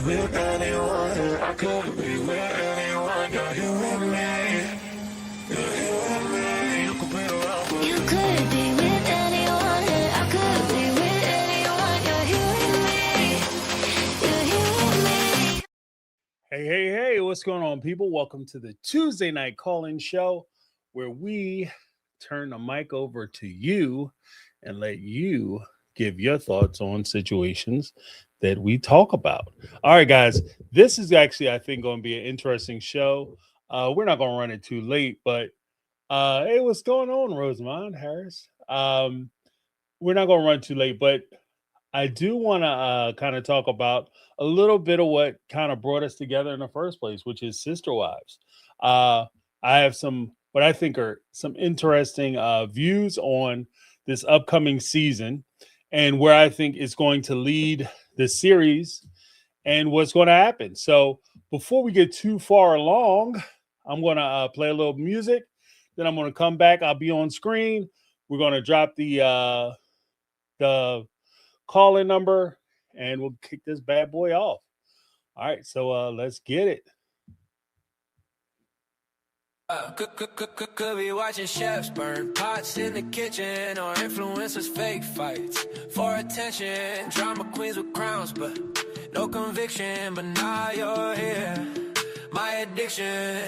with anyone. I could be with anyone. You're here with me. You're here with me. You could be around for You could be with anyone. I could be with anyone. You're here with me. You're here with me. Hey, what's going on, people? Welcome to the Tuesday night call-in show where we turn the mic over to you and let you give your thoughts on situations that we talk about. All right, guys, this is actually, I think, going to be an interesting show. We're not going to run it too late, but hey, what's going on, Rosamond Harris? We're not going to run too late, but I do want to kind of talk about a little bit of what kind of brought us together in the first place, which is Sister Wives. I have some, what I think are some interesting views on this upcoming season and where I think it's going to lead the series and what's going to happen. So before we get too far along, I'm going to play a little music. Then I'm going to come back. I'll be on screen. We're going to drop the call-in number, and we'll kick this bad boy off. All right, so let's get it. Could be watching chefs burn pots in the kitchen or influencers fake fights for attention. Drama queens with crowns, but no conviction. But now you're here, my addiction.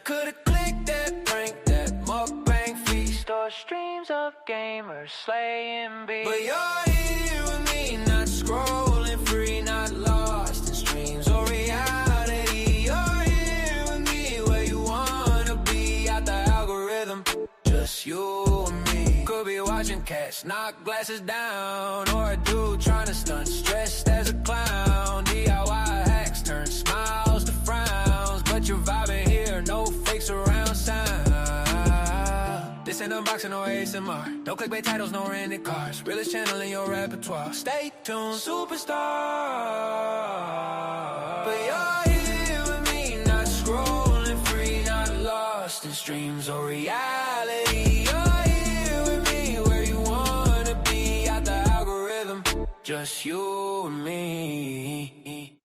Could've clicked that prank, that mukbang feast, or streams of gamers slaying beats. But you're here with me, not scrolling free, not lost in streams or reality. You're here with me where you wanna be, out the algorithm, just you and me. Could be watching cats knock glasses down, or a dude trying to stunt stressed as a clown. DIY hacks turn smiles to frowns, but you're vibing here, no fakes around sound. This ain't unboxing or ASMR. No clickbait titles, no rented cars. Realest channel in your repertoire. Stay tuned, superstar. But you're here with me, not scrolling free, not lost in streams or reality. You're here with me where you wanna be, out the algorithm, just you and me.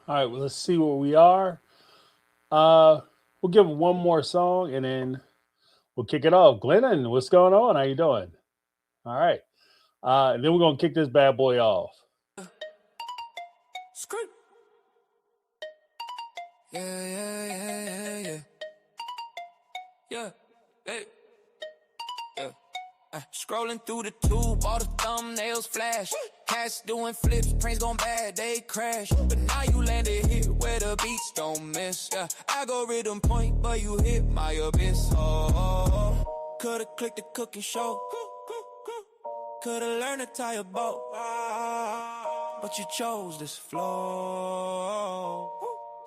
All right, well, let's see where we are. We'll give one more song, and then we'll kick it off. Glennon, what's going on? How you doing? All right. And then we're going to kick this bad boy off. Screw. Yeah. Yeah, hey. Yeah. Scrolling through the tube, all the thumbnails flash. Cats doing flips, trains gone bad, they crash. But now you landed here where the beats don't miss. Yeah, algorithm point, but you hit my abyss. Oh. Could've clicked the cooking show. Could've learned to tie a boat. But you chose this flow.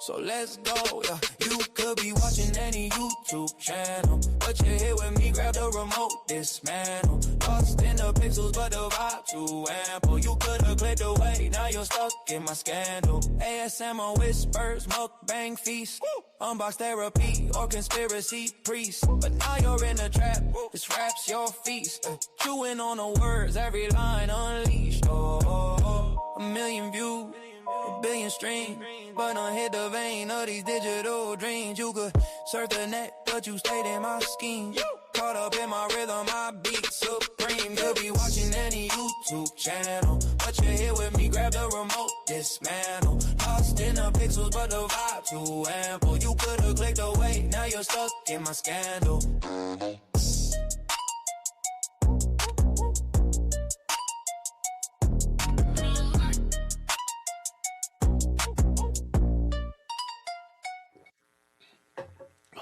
So let's go, yeah. You could be watching any YouTube channel, but you're here with me, grab the remote, dismantle. Lost in the pixels, but the vibe too ample. You could've clicked away, now you're stuck in my scandal. ASMR whispers, mukbang feast, unbox therapy or conspiracy priest. But now you're in the trap, this rap's your feast. Chewing on the words, every line unleashed. A million views, a billion streams, but don't hit the vein of these digital dreams. You could surf the net, but you stayed in my scheme. Caught up in my rhythm, my beat supreme. Could be watching any YouTube channel, but you're here with me, grab the remote, dismantle. Lost in the pixels, but the vibe too ample. You could've clicked away, now you're stuck in my scandal.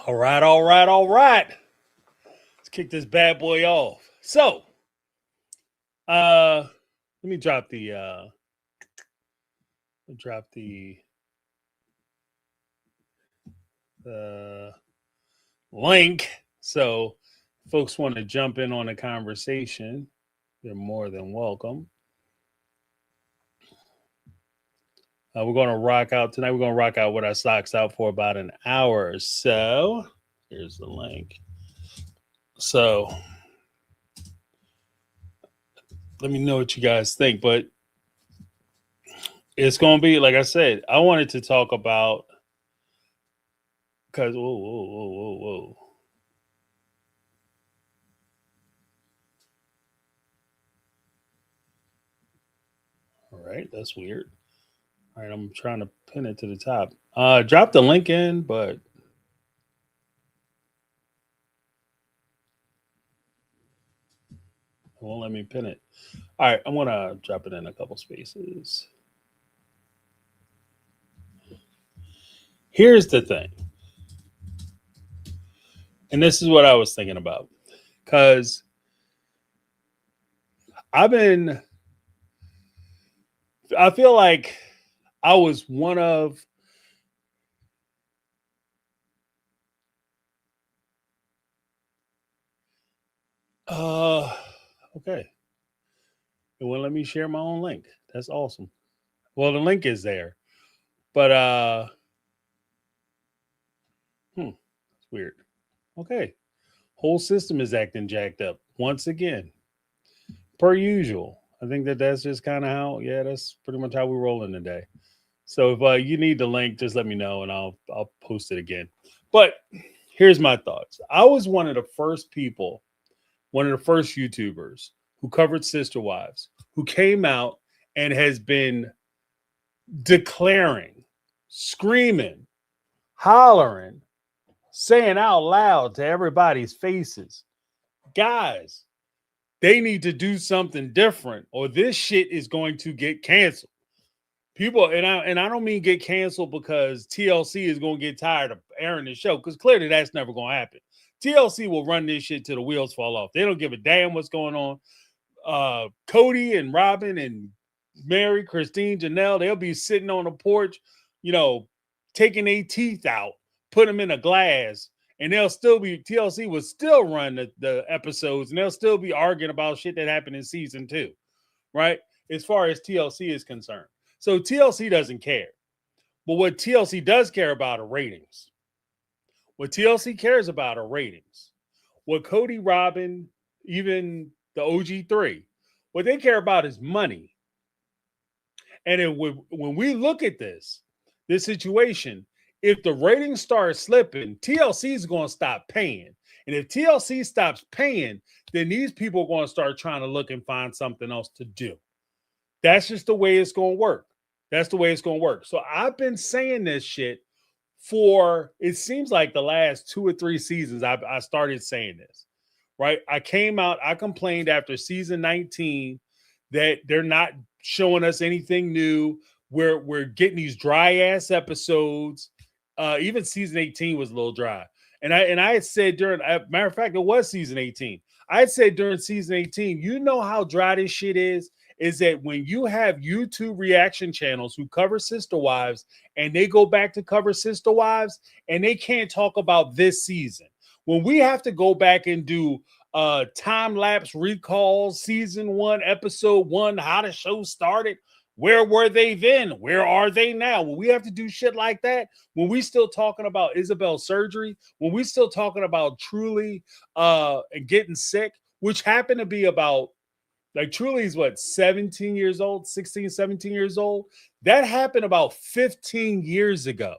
All right. Let's kick this bad boy off. So, let me drop the link. So, folks want to jump in on the conversation, they're more than welcome. We're going to rock out tonight. We're going to rock out with our stocks out for about an hour or so. Here's the link. So let me know what you guys think. But It's going to be, like I said, I wanted to talk about, because, whoa. All right, that's weird. All right, I'm trying to pin it to the top. Drop the link in, but it won't let me pin it. All right, I'm going to drop it in a couple spaces. Here's the thing. And this is what I was thinking about. Because I feel like I was one of, okay. It won't let me share my own link. That's awesome. Well, the link is there, but it's weird. Okay. Whole system is acting jacked up once again, per usual. I think that's just kind of how, that's pretty much how we're rolling today. So if you need the link, just let me know and I'll post it again. But here's my thoughts. I was one of the first people, one of the first YouTubers who covered Sister Wives, who came out and has been declaring, screaming, hollering, saying out loud to everybody's faces, guys, they need to do something different or this shit is going to get canceled. People, and I don't mean get canceled because TLC is going to get tired of airing the show, because clearly that's never going to happen. TLC will run this shit till the wheels fall off. They don't give a damn what's going on. Cody and Robin and Mary, Christine, Janelle, they'll be sitting on the porch, taking their teeth out, put them in a glass, and TLC will still run the episodes, and they'll still be arguing about shit that happened in season 2, right? As far as TLC is concerned. So TLC doesn't care. But what TLC does care about are ratings. What TLC cares about are ratings. What Cody, Robin, even the OG3, what they care about is money. And when we look at this situation, if the ratings start slipping, TLC is going to stop paying. And if TLC stops paying, then these people are going to start trying to look and find something else to do. That's just the way it's going to work. That's the way it's going to work. So I've been saying this shit for, it seems like the last 2 or 3 seasons, I started saying this, right? I came out, I complained after season 19 that they're not showing us anything new. We're getting these dry ass episodes. Even season 18 was a little dry. And I had said matter of fact, it was season 18. I had said during season 18, you know how dry this shit is that when you have YouTube reaction channels who cover Sister Wives and they go back to cover Sister Wives and they can't talk about this season. When we have to go back and do time-lapse recalls, season 1, episode 1, how the show started, where were they then? Where are they now? When we have to do shit like that, when we still talking about Isabel's surgery, when we still talking about Truly getting sick, which happened to be about, like, Truly's 17 years old, 16, 17 years old. That happened about 15 years ago.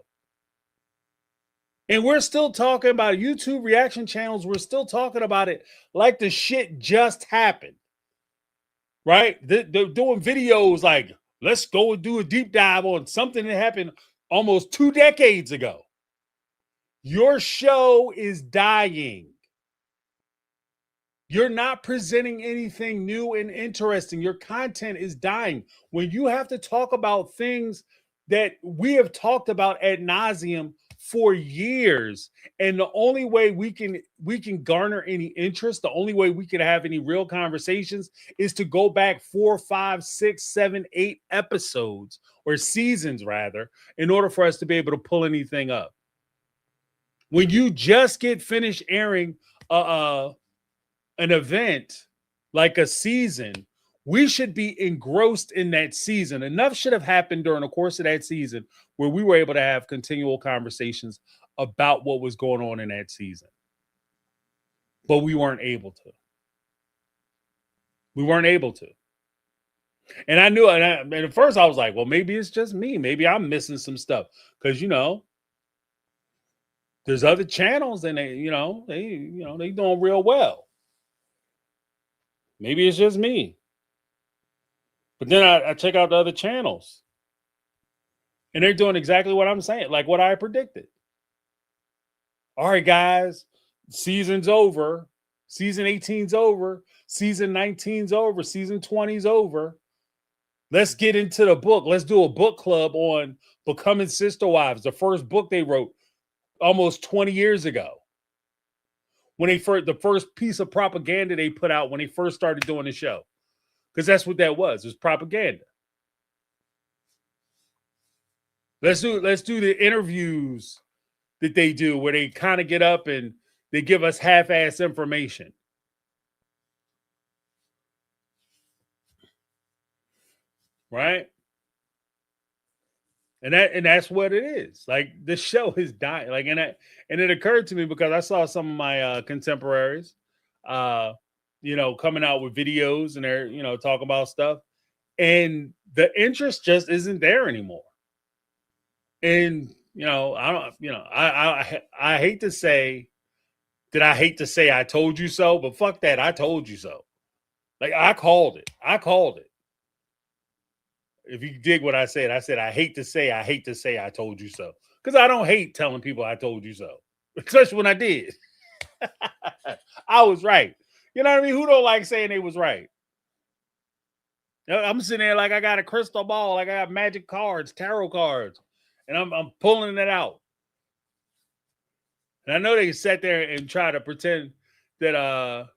And we're still talking about YouTube reaction channels. We're still talking about it like the shit just happened. Right? They're doing videos like, let's go and do a deep dive on something that happened almost 2 decades ago. Your show is dying. You're not presenting anything new and interesting. Your content is dying. When you have to talk about things that we have talked about ad nauseum for years, and the only way we can garner any interest, the only way we can have any real conversations is to go back 4, 5, 6, 7, 8 episodes, or seasons rather, in order for us to be able to pull anything up. When you just get finished airing an event like a season, we should be engrossed in that season. Enough should have happened during the course of that season where we were able to have continual conversations about what was going on in that season. But we weren't able to. We weren't able to. And I knew, and at first I was like, well, maybe it's just me. Maybe I'm missing some stuff. Because, there's other channels and they doing real well. Maybe it's just me. But then I check out the other channels. And they're doing exactly what I'm saying, like what I predicted. All right, guys, season's over. Season 18's over. Season 19's over. Season 20's over. Let's get into the book. Let's do a book club on Becoming Sister Wives, the first book they wrote almost 20 years ago. When the first piece of propaganda they put out when they first started doing the show. Because that's what that was. It was propaganda. Let's do the interviews that they do where they kind of get up and they give us half-ass information. Right? And that's what it is. Like, the show is dying. Like, and it occurred to me because I saw some of my contemporaries coming out with videos and they're, talking about stuff. And the interest just isn't there anymore. And I hate to say that I told you so, but fuck that, I told you so. Like, I called it. If you dig what I said I hate to say I told you so, because I don't hate telling people I told you so, especially when I did. I was right. You know what I mean? Who don't like saying they was right? I'm sitting there like I got a crystal ball, like I got magic cards, tarot cards. And I'm pulling it out. And I know they sat there and try to pretend that,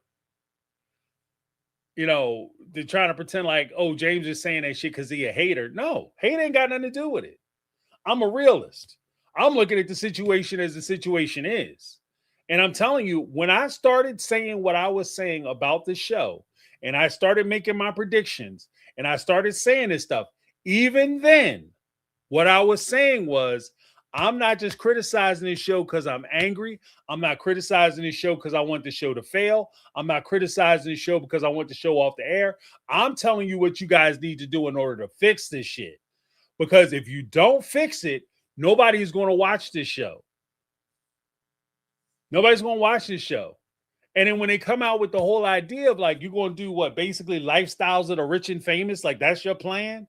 they're trying to pretend like, oh, James is saying that shit because he a hater. No, hate ain't got nothing to do with it. I'm a realist. I'm looking at the situation as the situation is. And I'm telling you, when I started saying what I was saying about the show, and I started making my predictions, and I started saying this stuff, even then, what I was saying was, I'm not just criticizing this show because I'm angry. I'm not criticizing this show because I want the show to fail. I'm not criticizing this show because I want the show off the air. I'm telling you what you guys need to do in order to fix this shit. Because if you don't fix it, nobody's going to watch this show. Nobody's going to watch this show. And then when they come out with the whole idea of like, you're going to do what? Basically lifestyles of the rich and famous. Like, that's your plan.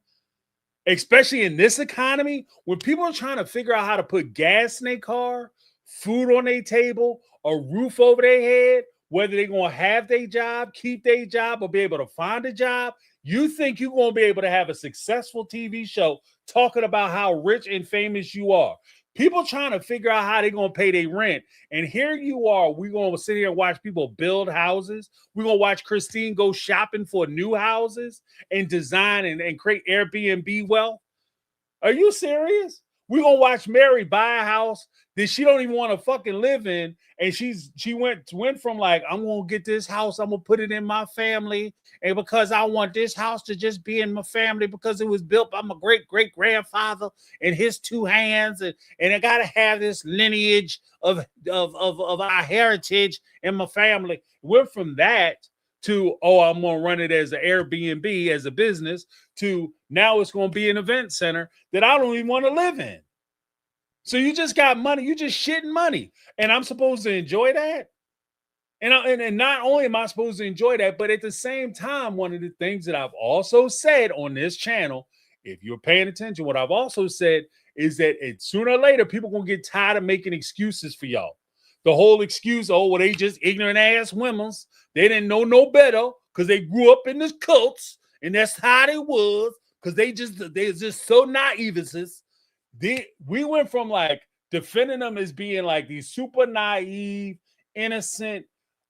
Especially in this economy, when people are trying to figure out how to put gas in their car, food on their table, a roof over their head, whether they're going to have their job, keep their job, or be able to find a job, you think you're going to be able to have a successful TV show talking about how rich and famous you are. People trying to figure out how they're going to pay their rent. And here you are. We're going to sit here and watch people build houses. We're going to watch Christine go shopping for new houses and design and create Airbnb wealth. Are you serious? We're going to watch Mary buy a house that she don't even want to fucking live in. And she went from like, I'm going to get this house. I'm going to put it in my family. And because I want this house to just be in my family because it was built by my great-great-grandfather and his two hands. And I got to have this lineage of our heritage in my family. Went from that to, I'm going to run it as an Airbnb, as a business, to now it's going to be an event center that I don't even want to live in. So you just got money. You just shitting money. And I'm supposed to enjoy that? And not only am I supposed to enjoy that, but at the same time, one of the things that I've also said on this channel, if you're paying attention, what I've also said is that sooner or later, people are going to get tired of making excuses for y'all. The whole excuse, they just ignorant ass women. They didn't know no better because they grew up in this cults, and that's how they was, because they're just so naive. We went from like defending them as being like these super naive, innocent,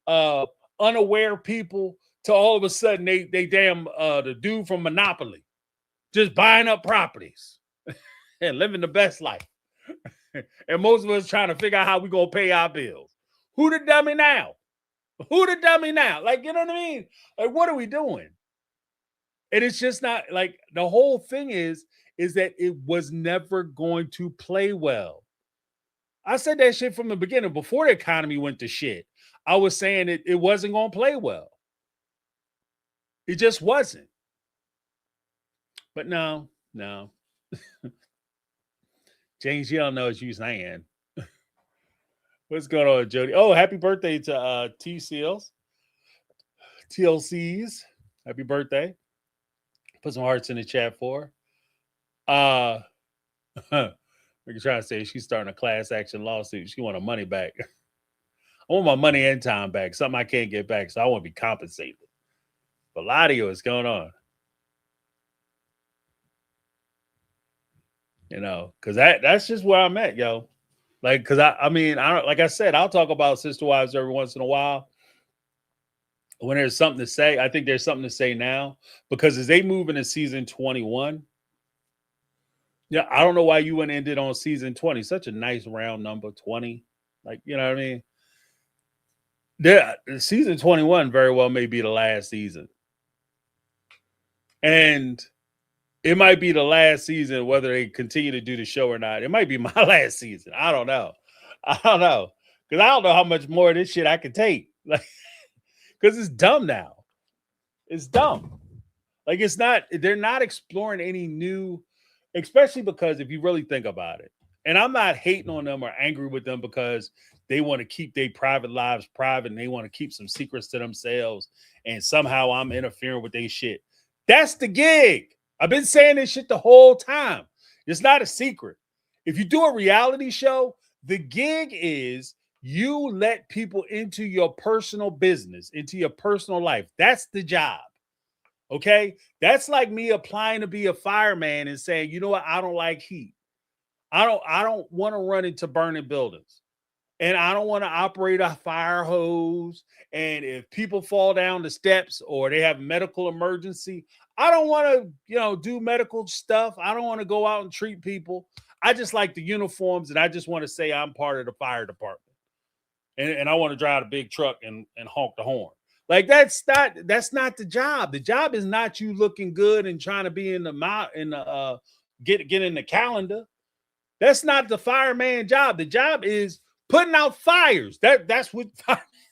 unaware people to all of a sudden they damn the dude from Monopoly just buying up properties and living the best life. And most of us trying to figure out how we gonna pay our bills. Who the dummy now? Like, you know what I mean? Like, what are we doing? And it's just not like, the whole thing is that it was never going to play well. I said that shit from the beginning. Before the economy went to shit, I was saying it wasn't going to play well. It just wasn't. But no. James, you don't know what you're saying. What's going on, Jody? Oh, happy birthday to TLCs. Happy birthday. Put some hearts in the chat for her. We're trying to say she's starting a class action lawsuit. She want her money back. I want my money and time back. Something I can't get back. So I want to be compensated. Valadio, what's going on? Because that's just where I'm at, yo. Like, because I don't, like I said, I'll talk about Sister Wives every once in a while. When there's something to say, I think there's something to say now. Because as they move into season 21, yeah, I don't know why you wouldn't end it on season 20. Such a nice round number, 20. Like, you know what I mean? Season 21 very well may be the last season. And it might be the last season, whether they continue to do the show or not. It might be my last season. I don't know. Because I don't know how much more of this shit I can take. Like, because it's dumb now. It's dumb. Like, they're not exploring any new, especially because if you really think about it, and I'm not hating on them or angry with them because they want to keep their private lives private and they want to keep some secrets to themselves, and somehow I'm interfering with their shit. That's the gig. I've been saying this shit the whole time. It's not a secret. If you do a reality show, the gig is you let people into your personal business, into your personal life. That's the job. Okay? That's like me applying to be a fireman and saying, you know what? I don't like heat. I don't want to run into burning buildings. And I don't want to operate a fire hose. And if people fall down the steps or they have a medical emergency, I don't want to, do medical stuff. I don't want to go out and treat people. I just like the uniforms, and I just want to say I'm part of the fire department. And I want to drive a big truck and honk the horn. Like that's not the job. The job is not you looking good and trying to be in the get in the calendar. That's not the fireman job. The job is putting out fires. That's what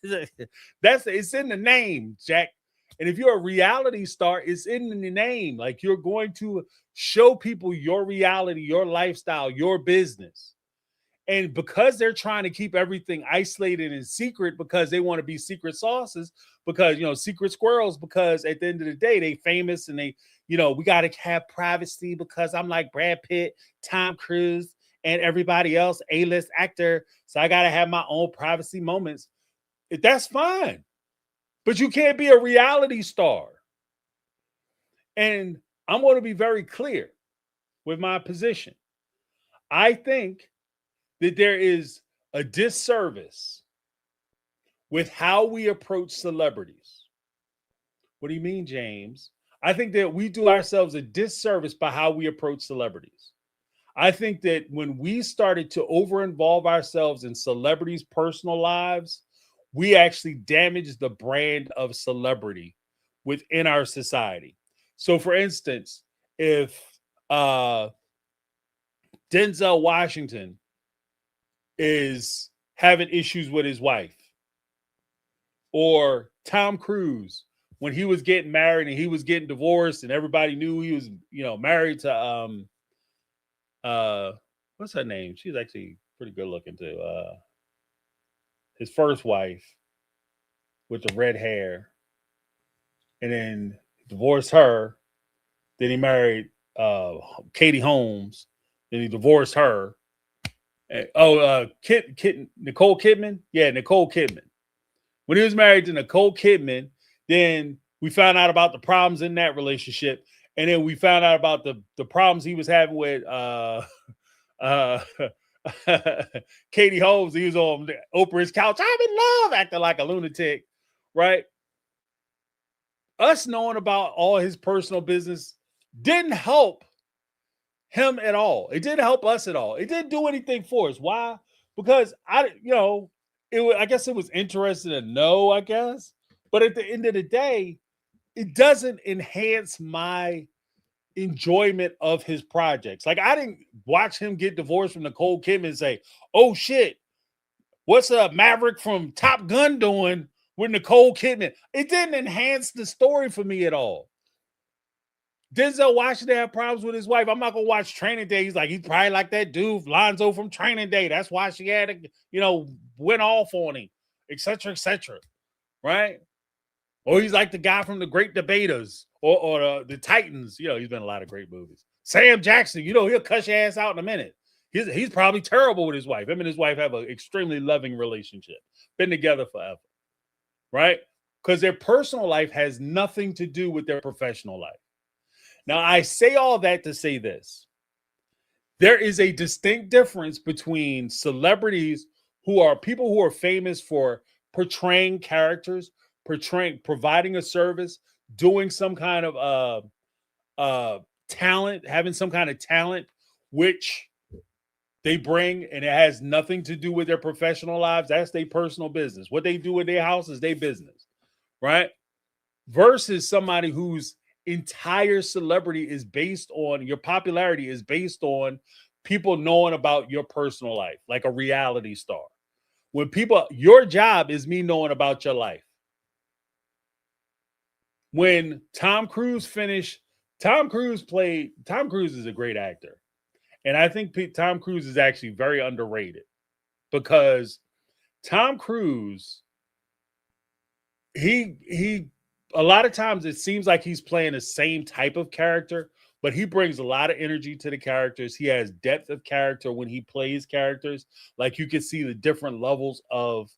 it's in the name, Jack. And if you're a reality star, it's in the name. Like, you're going to show people your reality, your lifestyle, your business. And because they're trying to keep everything isolated and secret because they want to be secret sauces, because, secret squirrels, because at the end of the day, they famous and they, we got to have privacy because I'm like Brad Pitt, Tom Cruise, and everybody else, A-list actor. So I got to have my own privacy moments. That's fine. But you can't be a reality star. And I'm going to be very clear with my position. I think that there is a disservice with how we approach celebrities. What do you mean, James? I think that we do ourselves a disservice by how we approach celebrities. I think that when we started to over-involve ourselves in celebrities' personal lives, we actually damaged the brand of celebrity within our society. So, for instance, if Denzel Washington is having issues with his wife, or Tom Cruise, when he was getting married and he was getting divorced and everybody knew he was, married to, what's her name? She's actually pretty good looking too. His first wife with the red hair, and then divorced her. Then he married Katie Holmes. Then he divorced her. And, Nicole Kidman? Yeah, Nicole Kidman. When he was married to Nicole Kidman, then we found out about the problems in that relationship. And then we found out about the problems he was having with Katie Holmes. He was on Oprah's couch. I'm in love, acting like a lunatic, right? Us knowing about all his personal business didn't help him at all. It didn't help us at all. It didn't do anything for us. Why? Because I guess it was interesting to know, I guess. But at the end of the day, it doesn't enhance my enjoyment of his projects. Like, I didn't watch him get divorced from Nicole Kidman and say, oh shit, what's a Maverick from Top Gun doing with Nicole Kidman? It didn't enhance the story for me at all. Denzel Washington had problems with his wife. I'm not gonna watch Training Day. He's probably like that dude Lonzo from Training Day. That's why she had to, went off on him, etc., etc. Right? Or he's like the guy from the Great Debaters or the Titans. He's been in a lot of great movies. Sam Jackson, he'll cuss your ass out in a minute. He's probably terrible with his wife. Him and his wife have an extremely loving relationship. Been together forever. Right? Because their personal life has nothing to do with their professional life. Now, I say all that to say this. There is a distinct difference between celebrities who are people who are famous for portraying characters, providing a service, doing some kind of talent, having some kind of talent, which they bring, and it has nothing to do with their professional lives. That's their personal business. What they do in their house is their business, right? Versus somebody whose entire celebrity is based on, your popularity is based on people knowing about your personal life, like a reality star. Your job is me knowing about your life. When Tom Cruise is a great actor. And I think Tom Cruise is actually very underrated because Tom Cruise, he a lot of times it seems like he's playing the same type of character, but he brings a lot of energy to the characters. He has depth of character when he plays characters. Like you can see the different levels of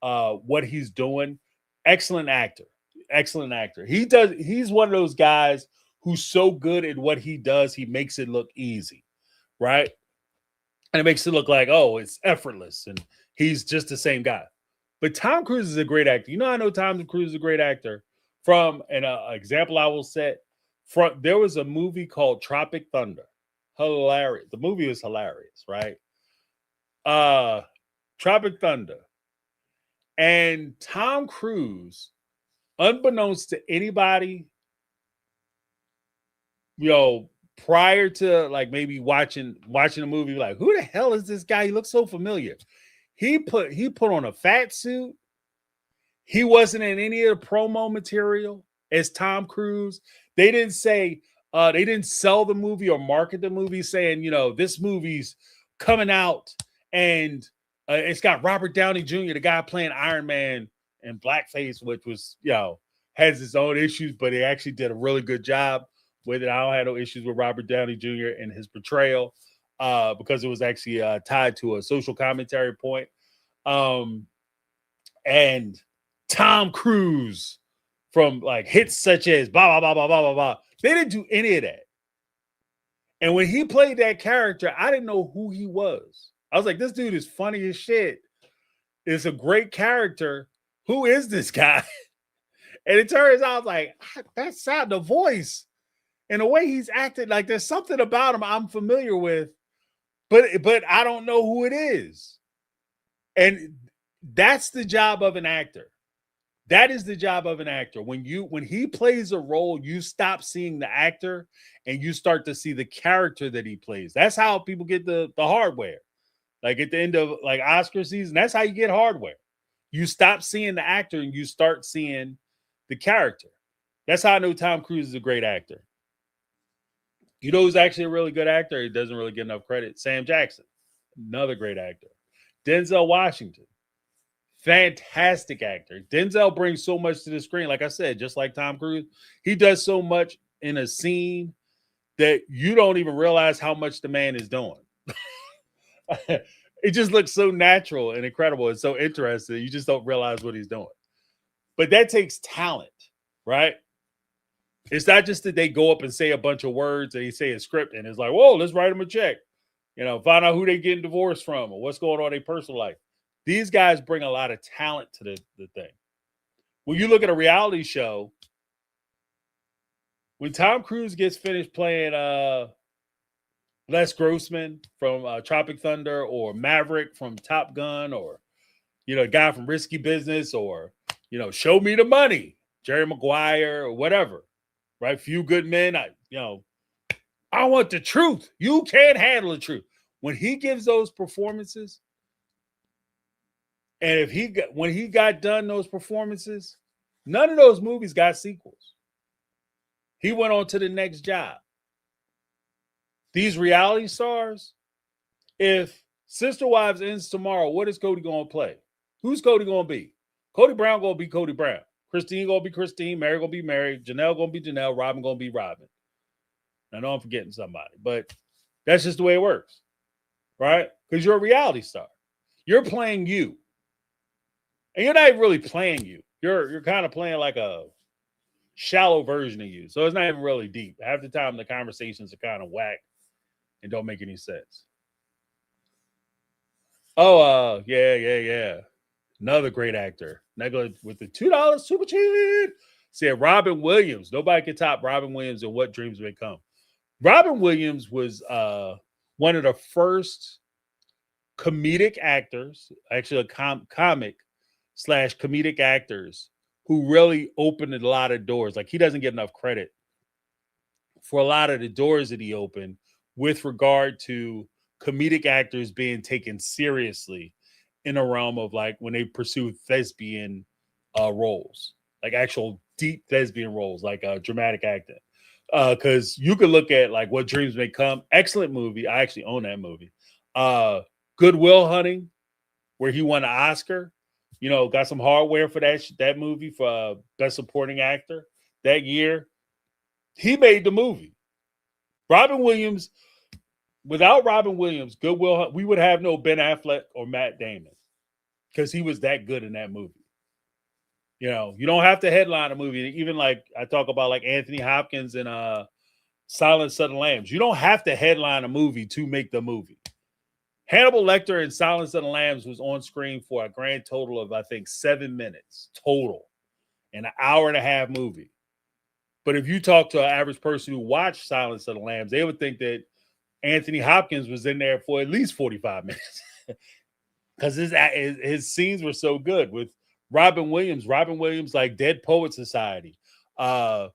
what he's doing. Excellent actor. He's one of those guys who's so good at what he does, he makes it look easy, right? And it makes it look like, oh, it's effortless and he's just the same guy. But Tom Cruise is a great actor. I know Tom Cruise is a great actor from an example I will set. There was a movie called Tropic Thunder. Hilarious. The movie was hilarious, right? Tropic Thunder. And Tom Cruise, unbeknownst to anybody, prior to like maybe watching the movie, like, who the hell is this guy? He looks so familiar. He put on a fat suit. He wasn't in any of the promo material as Tom Cruise. They didn't say, they didn't sell the movie or market the movie saying, this movie's coming out and it's got Robert Downey Jr., the guy playing Iron Man in blackface, which was, has its own issues, but he actually did a really good job with it. I don't have no issues with Robert Downey Jr. and his portrayal because it was actually tied to a social commentary point. And Tom Cruise from like hits such as blah, blah, blah, blah, blah, blah, blah. They didn't do any of that. And when he played that character, I didn't know who he was. I was like, this dude is funny as shit. It's a great character. Who is this guy? And it turns out like, that's the voice and the way he's acted. Like there's something about him I'm familiar with, but I don't know who it is. And that's the job of an actor. That is the job of an actor. When he plays a role, you stop seeing the actor and you start to see the character that he plays. That's how people get the hardware. Like at the end of like Oscar season, that's how you get hardware. You stop seeing the actor and you start seeing the character. That's how I know Tom Cruise is a great actor. You know who's actually a really good actor? He doesn't really get enough credit. Sam Jackson, another great actor. Denzel Washington, fantastic actor. Denzel brings so much to the screen. Like I said, just like Tom Cruise, he does so much in a scene that you don't even realize how much the man is doing. It just looks so natural and incredible and so interesting. You just don't realize what he's doing. But that takes talent, right? It's not just that they go up and say a bunch of words and they say a script and it's like, whoa, let's write them a check. Find out who they getting divorced from or what's going on in their personal life. These guys bring a lot of talent to the thing. When you look at a reality show, when Tom Cruise gets finished playing Les Grossman from Tropic Thunder or Maverick from Top Gun or, a guy from Risky Business or, Show Me the Money, Jerry Maguire or whatever, right? Few Good Men. I want the truth. You can't handle the truth. When he gives those performances, and when he got done those performances, none of those movies got sequels. He went on to the next job. These reality stars, if Sister Wives ends tomorrow, what is Cody going to play? Who's Cody going to be? Cody Brown going to be Cody Brown. Christine going to be Christine. Mary going to be Mary. Janelle going to be Janelle. Robin going to be Robin. I know I'm forgetting somebody, but that's just the way it works, right? Because you're a reality star. You're playing you. And you're not even really playing you. You're kind of playing like a shallow version of you. So it's not even really deep. Half the time the conversations are kind of whack and don't make any sense. Oh, yeah. Another great actor. Negligent with the $2 super cheat. Said Robin Williams. Nobody can top Robin Williams and What Dreams May Come. Robin Williams was one of the first comedic actors, actually a comic / comedic actors who really opened a lot of doors. Like, he doesn't get enough credit for a lot of the doors that he opened with regard to comedic actors being taken seriously in a realm of like when they pursue thespian roles, like actual deep thespian roles, like dramatic acting. Because you could look at like What Dreams May Come, excellent movie. I actually own that movie. Good Will Hunting, where he won an Oscar. You know, got some hardware for that movie for Best Supporting Actor that year. He made the movie. Robin Williams, without Robin Williams, Good Will Hunting, we would have no Ben Affleck or Matt Damon because he was that good in that movie. You know, you don't have to headline a movie. Even like I talk about like Anthony Hopkins and Silence of the Lambs. You don't have to headline a movie to make the movie. Hannibal Lecter in Silence of the Lambs was on screen for a grand total of, I think, 7 minutes total in an hour and a half movie. But if you talk to an average person who watched Silence of the Lambs, they would think that Anthony Hopkins was in there for at least 45 minutes because his scenes were so good with Robin Williams, like Dead Poet Society, What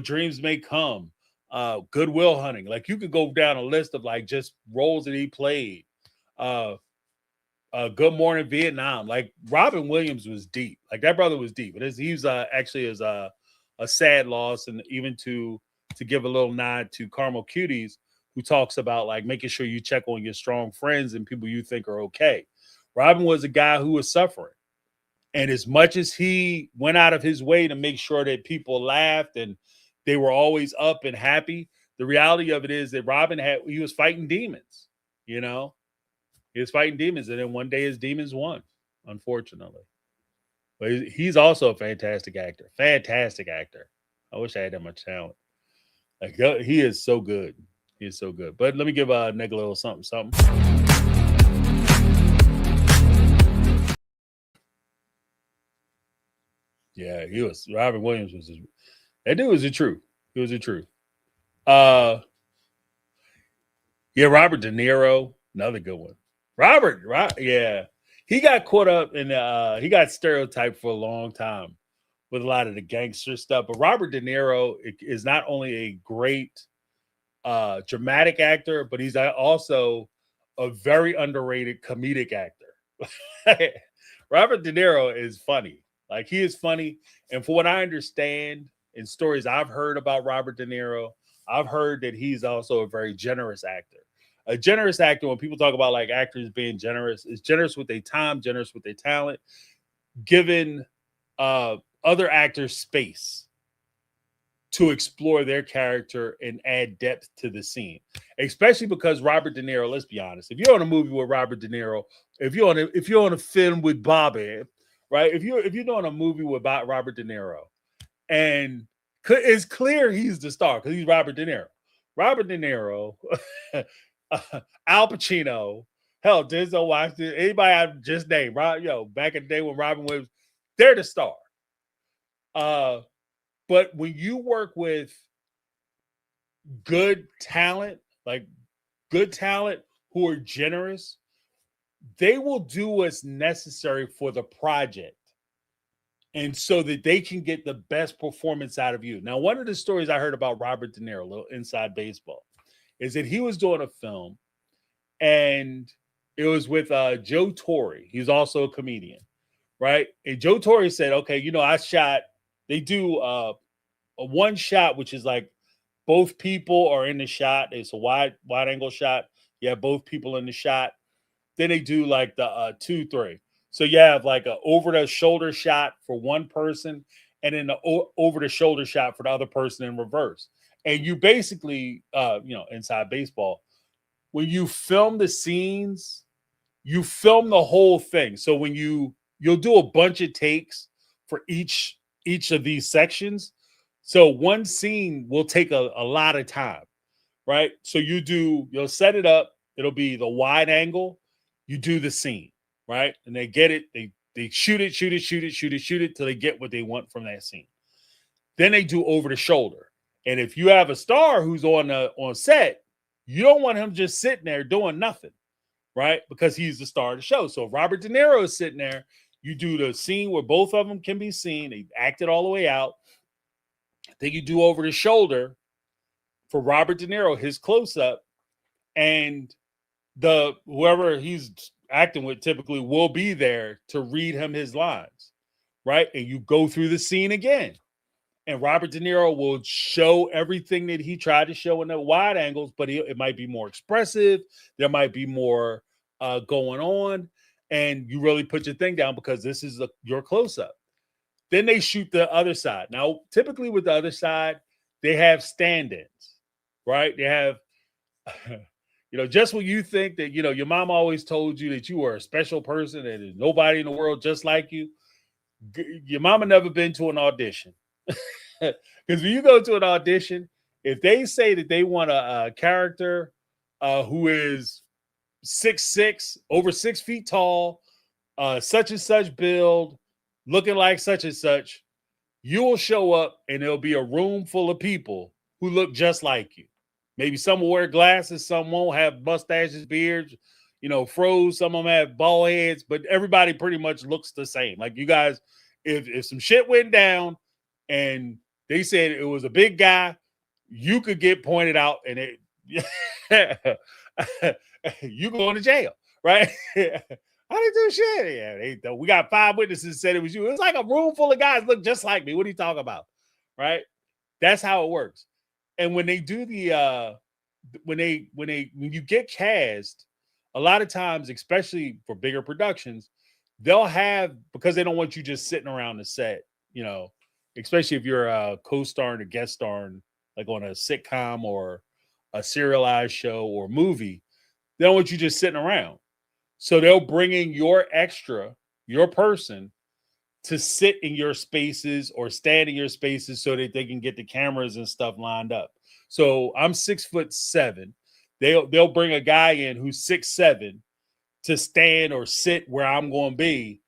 Dreams May Come, Good Will Hunting. Like, you could go down a list of like just roles that he played. Good Morning Vietnam. Like, Robin Williams was deep. Like, that brother was deep. But he was actually is a sad loss, and even to give a little nod to Carmel Cuties, who talks about like making sure you check on your strong friends and people you think are okay. Robin was a guy who was suffering. And as much as he went out of his way to make sure that people laughed and they were always up and happy, the reality of it is that he was fighting demons, you know? He was fighting demons, and then one day his demons won, unfortunately. But he's also a fantastic actor. Fantastic actor. I wish I had that much talent. Like, he is so good. He is so good. But let me give Nick a little something. Yeah, Robin Williams that dude was the truth. He was the truth. Yeah, Robert De Niro, another good one. Robert, yeah. He got caught up in he got stereotyped for a long time with a lot of the gangster stuff. But Robert De Niro is not only a great dramatic actor, but he's also a very underrated comedic actor. Robert De Niro is funny. Like, he is funny. And for what I understand in stories I've heard about Robert De Niro, I've heard that he's also a very generous actor. A generous actor, when people talk about like actors being generous, is generous with their time, generous with their talent, giving other actors space to explore their character and add depth to the scene. Especially because Robert De Niro, let's be honest, if you're on a movie with Robert De Niro, if you're on a film with Bobby, right? If you're doing a movie with Robert De Niro, and it's clear he's the star because he's Robert De Niro. Robert De Niro, Al Pacino, hell, Denzel Washington, anybody I just named, right? Back in the day when Robin Williams, they're the star. But when you work with good talent who are generous, they will do what's necessary for the project, and so that they can get the best performance out of you. Now, one of the stories I heard about Robert De Niro, a little inside baseball, is that he was doing a film, and it was with Joe Torre. He's also a comedian, right? And Joe Torre said, okay, they do a one shot, which is like both people are in the shot. It's a wide angle shot. You have both people in the shot. Then they do like the 2-3. So you have like a over the shoulder shot for one person, and then the over the shoulder shot for the other person in reverse. And you basically, inside baseball, when you film the scenes, you film the whole thing. So when you'll do a bunch of takes for each of these sections. So one scene will take a lot of time, right? So you'll set it up. It'll be the wide angle. You do the scene, right? And they get it. They shoot it till they get what they want from that scene. Then they do over the shoulder. And if you have a star who's on set, you don't want him just sitting there doing nothing, right? Because he's the star of the show. So if Robert De Niro is sitting there, you do the scene where both of them can be seen. They acted all the way out. Then you do over the shoulder for Robert De Niro, his close-up, and the whoever he's acting with typically will be there to read him his lines, right? And you go through the scene again. And Robert De Niro will show everything that he tried to show in the wide angles, but it might be more expressive. There might be more going on. And you really put your thing down because this is your close-up. Then they shoot the other side. Now, typically with the other side, they have stand-ins, right? They have, just when you think that, your mom always told you that you were a special person and there's nobody in the world just like you, your mama never been to an audition. Because when you go to an audition, if they say that they want a character who is 6'6", over 6 feet tall, such and such build, looking like such and such, you will show up and there'll be a room full of people who look just like you. Maybe some will wear glasses, some won't, have mustaches, beards, froze. Some of them have bald heads, but everybody pretty much looks the same. Like you guys, if some shit went down and they said it was a big guy, you could get pointed out and you going to jail, right? I didn't do shit. Yeah, we got 5 witnesses said it was you. It was like a room full of guys look just like me. What are you talking about? Right? That's how it works. And when they do the when you get cast, a lot of times, especially for bigger productions, they'll have, because they don't want you just sitting around the set, especially if you're a co-starring or guest starring, like on a sitcom or a serialized show or movie, they don't want you just sitting around. So they'll bring in your extra, your person, to sit in your spaces or stand in your spaces so that they can get the cameras and stuff lined up. So I'm 6'7". They'll bring a guy in who's 6'7" to stand or sit where I'm going to be,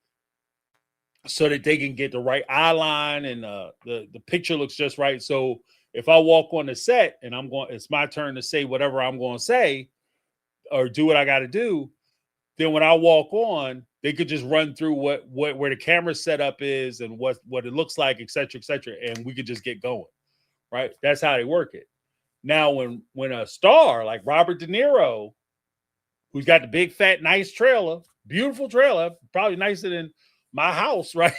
so that they can get the right eye line and the picture looks just right. So if I walk on the set and it's my turn to say whatever I'm going to say or do what I got to do, then when I walk on, they could just run through where the camera setup is and what it looks like, et cetera, and we could just get going, right? That's how they work it. Now, when a star like Robert De Niro, who's got the big, fat, nice trailer, beautiful trailer, probably nicer than my house, right?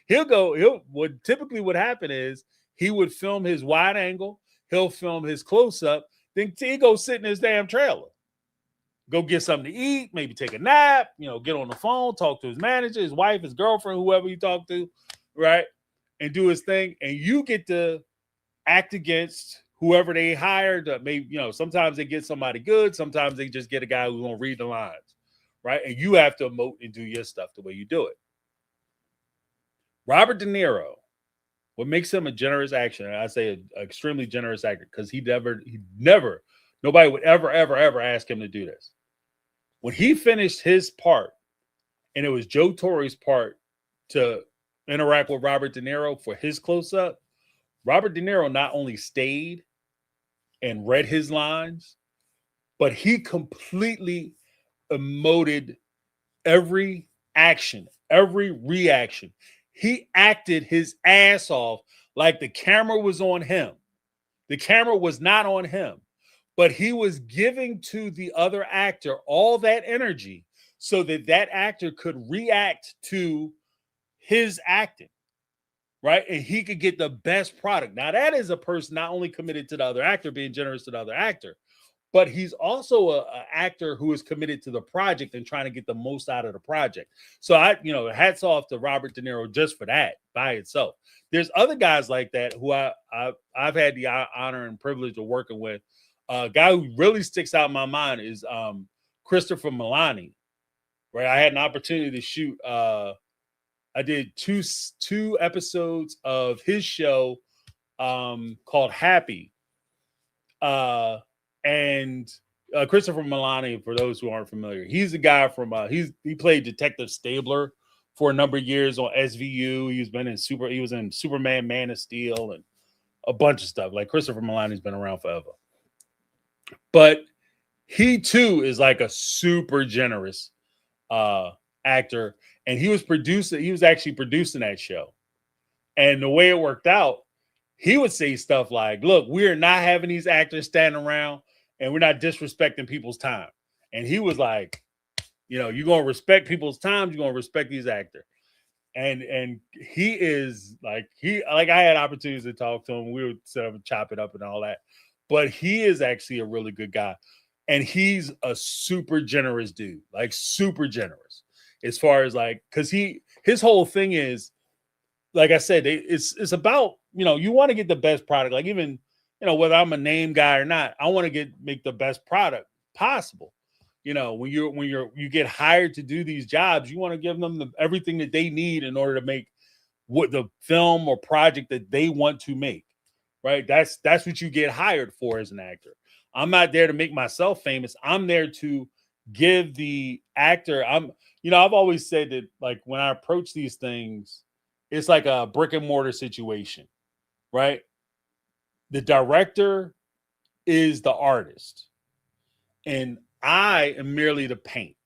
Typically what happen is he would film his wide angle, he'll film his close-up, then he goes sit in his damn trailer. Go get something to eat, maybe take a nap, get on the phone, talk to his manager, his wife, his girlfriend, whoever you talk to, right? And do his thing. And you get to act against whoever they hired. Maybe, sometimes they get somebody good. Sometimes they just get a guy who's going to read the lines, right? And you have to emote and do your stuff the way you do it. Robert De Niro, what makes him a generous actor, and I say an extremely generous actor, because he never, nobody would ever ask him to do this. When he finished his part, and it was Joe Torre's part to interact with Robert De Niro for his close-up, Robert De Niro not only stayed and read his lines, but he completely emoted every action, every reaction. He acted his ass off like the camera was on him. The camera was not on him, but he was giving to the other actor all that energy so that actor could react to his acting. right? And he could get the best product. Now, that is a person not only committed to the other actor, being generous to the other actor, but he's also a actor who is committed to the project and trying to get the most out of the project. So hats off to Robert De Niro just for that by itself. There's other guys like that who I've had the honor and privilege of working with. A guy who really sticks out in my mind is Christopher Milani, right? I had an opportunity to shoot. I did two episodes of his show called Happy. And Christopher Milani, for those who aren't familiar, he's the guy from he played Detective Stabler for a number of years on SVU. He was in Superman, Man of Steel, and a bunch of stuff. Like, Christopher Milani's been around forever. But he too is like a super generous actor. And he was actually producing that show. And the way it worked out, he would say stuff like, look, we're not having these actors standing around and we're not disrespecting people's time. And he was like, you're going to respect people's time. You're going to respect these actors. And he is like, I had opportunities to talk to him. We would set up and chop it up and all that. But he is actually a really good guy. And he's a super generous dude, like super generous as far as like, because his whole thing is, like I said, it's about, you want to get the best product. Like, even, whether I'm a name guy or not, I want to make the best product possible. When you get hired to do these jobs, you want to give them everything that they need in order to make what the film or project that they want to make. Right? That's what you get hired for as an actor. I'm not there to make myself famous. I'm there to give the actor. I've always said that, like, when I approach these things, it's like a brick and mortar situation, right? The director is the artist, and I am merely the paint,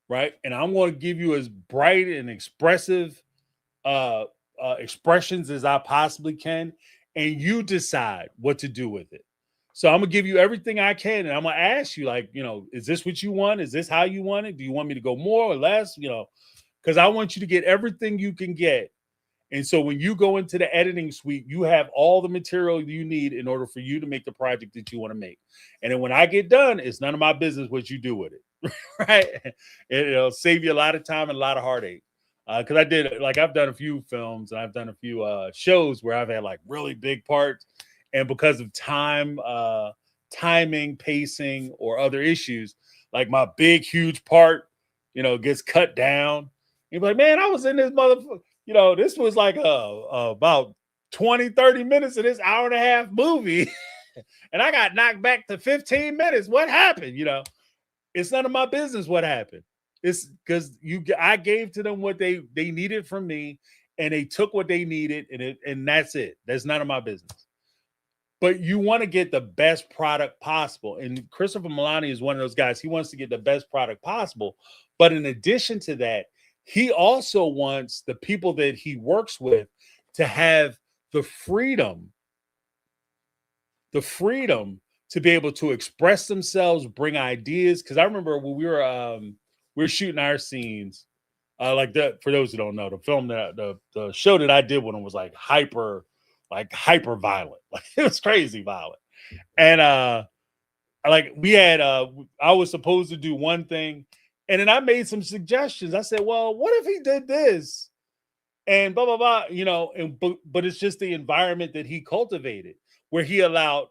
right? And I'm going to give you as bright and expressive expressions as I possibly can, and you decide what to do with it. So I'm going to give you everything I can, and I'm going to ask you, like, is this what you want? Is this how you want it? Do you want me to go more or less? Because I want you to get everything you can get. And so when you go into the editing suite, you have all the material you need in order for you to make the project that you want to make. And then when I get done, it's none of my business what you do with it, right? It'll save you a lot of time and a lot of heartache. Because I've done a few films and I've done a few shows where I've had like really big parts. And because of timing, pacing, or other issues, like my big, huge part, gets cut down. You're like, man, I was in this motherfucker. This was like about 20, 30 minutes of this hour and a half movie. And I got knocked back to 15 minutes. What happened? It's none of my business what happened. It's because I gave to them what they needed from me, and they took what they needed, and that's it. That's none of my business. But you want to get the best product possible. And Christopher Milani is one of those guys. He wants to get the best product possible. But in addition to that, he also wants the people that he works with to have the freedom to be able to express themselves, bring ideas. Because I remember when we were shooting our scenes, like that. For those who don't know, the film the show that I did with him was like hyper violent. Like, it was crazy violent. And I was supposed to do one thing. And then I made some suggestions. I said, well, what if he did this? And blah, blah, blah, but it's just the environment that he cultivated where he allows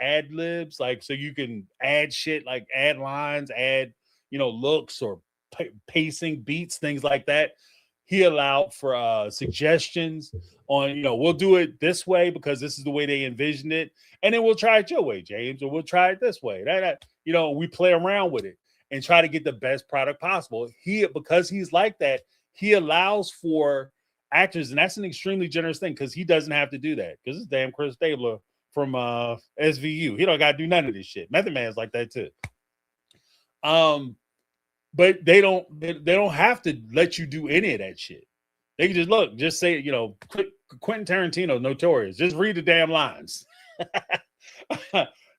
ad libs, like, so you can add shit, like add lines, add, looks or pacing, beats, things like that. He allowed for suggestions on, we'll do it this way because this is the way they envisioned it. And then we'll try it your way, James, or we'll try it this way. We play around with it and try to get the best product possible. Because he's like that, he allows for actors, and that's an extremely generous thing because he doesn't have to do that because it's damn Chris Stabler from SVU. He don't got to do none of this shit. Method Man's like that too. But they don't have to let you do any of that shit. They can just say, Quentin Tarantino, notorious. Just read the damn lines.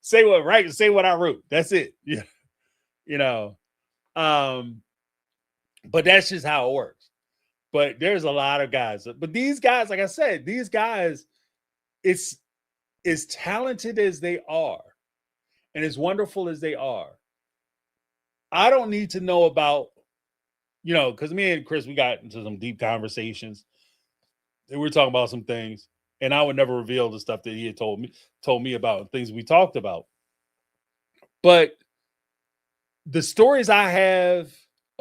Say what I wrote. That's it. Yeah. But that's just how it works. But there's a lot of guys. But these guys, like I said, these guys, it's as talented as they are and as wonderful as they are. I don't need to know about, because me and Chris, we got into some deep conversations. And we were talking about some things, and I would never reveal the stuff that he had told me about, things we talked about. But the stories I have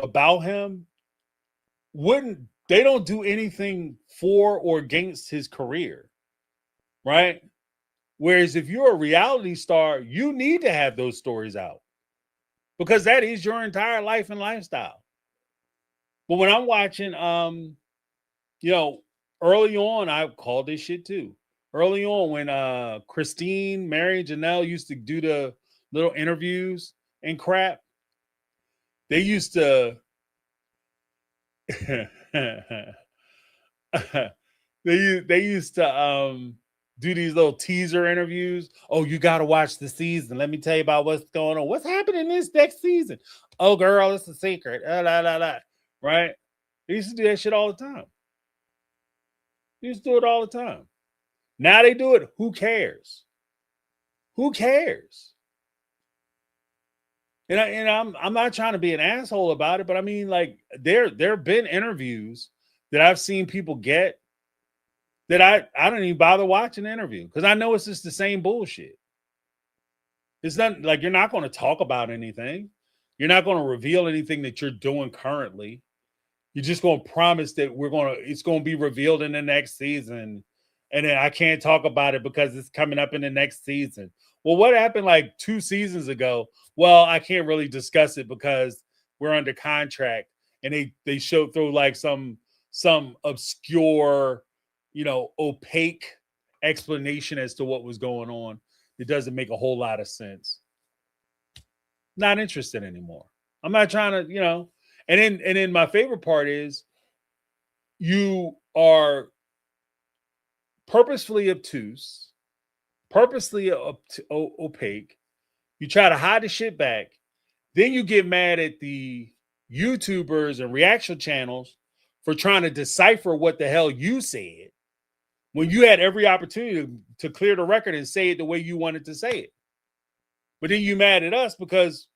about him they don't do anything for or against his career, right? Whereas if you're a reality star, you need to have those stories out because that is your entire life and lifestyle. But when I'm watching, early on, I called this shit too. Early on, when Christine, Mary, and Janelle used to do the little interviews and crap, they used to they used to do these little teaser interviews. Oh, you got to watch the season. Let me tell you about what's going on. What's happening this next season? Oh, girl, it's a secret. Right? They used to do that shit all the time. They used to do it all the time. Now they do it. Who cares? Who cares? And I'm not trying to be an asshole about it, but I mean, like, there have been interviews that I've seen people get that I don't even bother watching the interview because I know it's just the same bullshit. It's not like you're not going to talk about anything. You're not going to reveal anything that you're doing currently. You're just going to promise that it's going to be revealed in the next season. And then I can't talk about it because it's coming up in the next season. Well, what happened like 2 seasons ago? Well, I can't really discuss it because we're under contract, and they showed through like some obscure, opaque explanation as to what was going on. It doesn't make a whole lot of sense. Not interested anymore. I'm not trying to, and then my favorite part is you are purposefully obtuse, purposely opaque. You try to hide the shit back. Then you get mad at the YouTubers and reaction channels for trying to decipher what the hell you said when you had every opportunity to clear the record and say it the way you wanted to say it. But then you mad at us because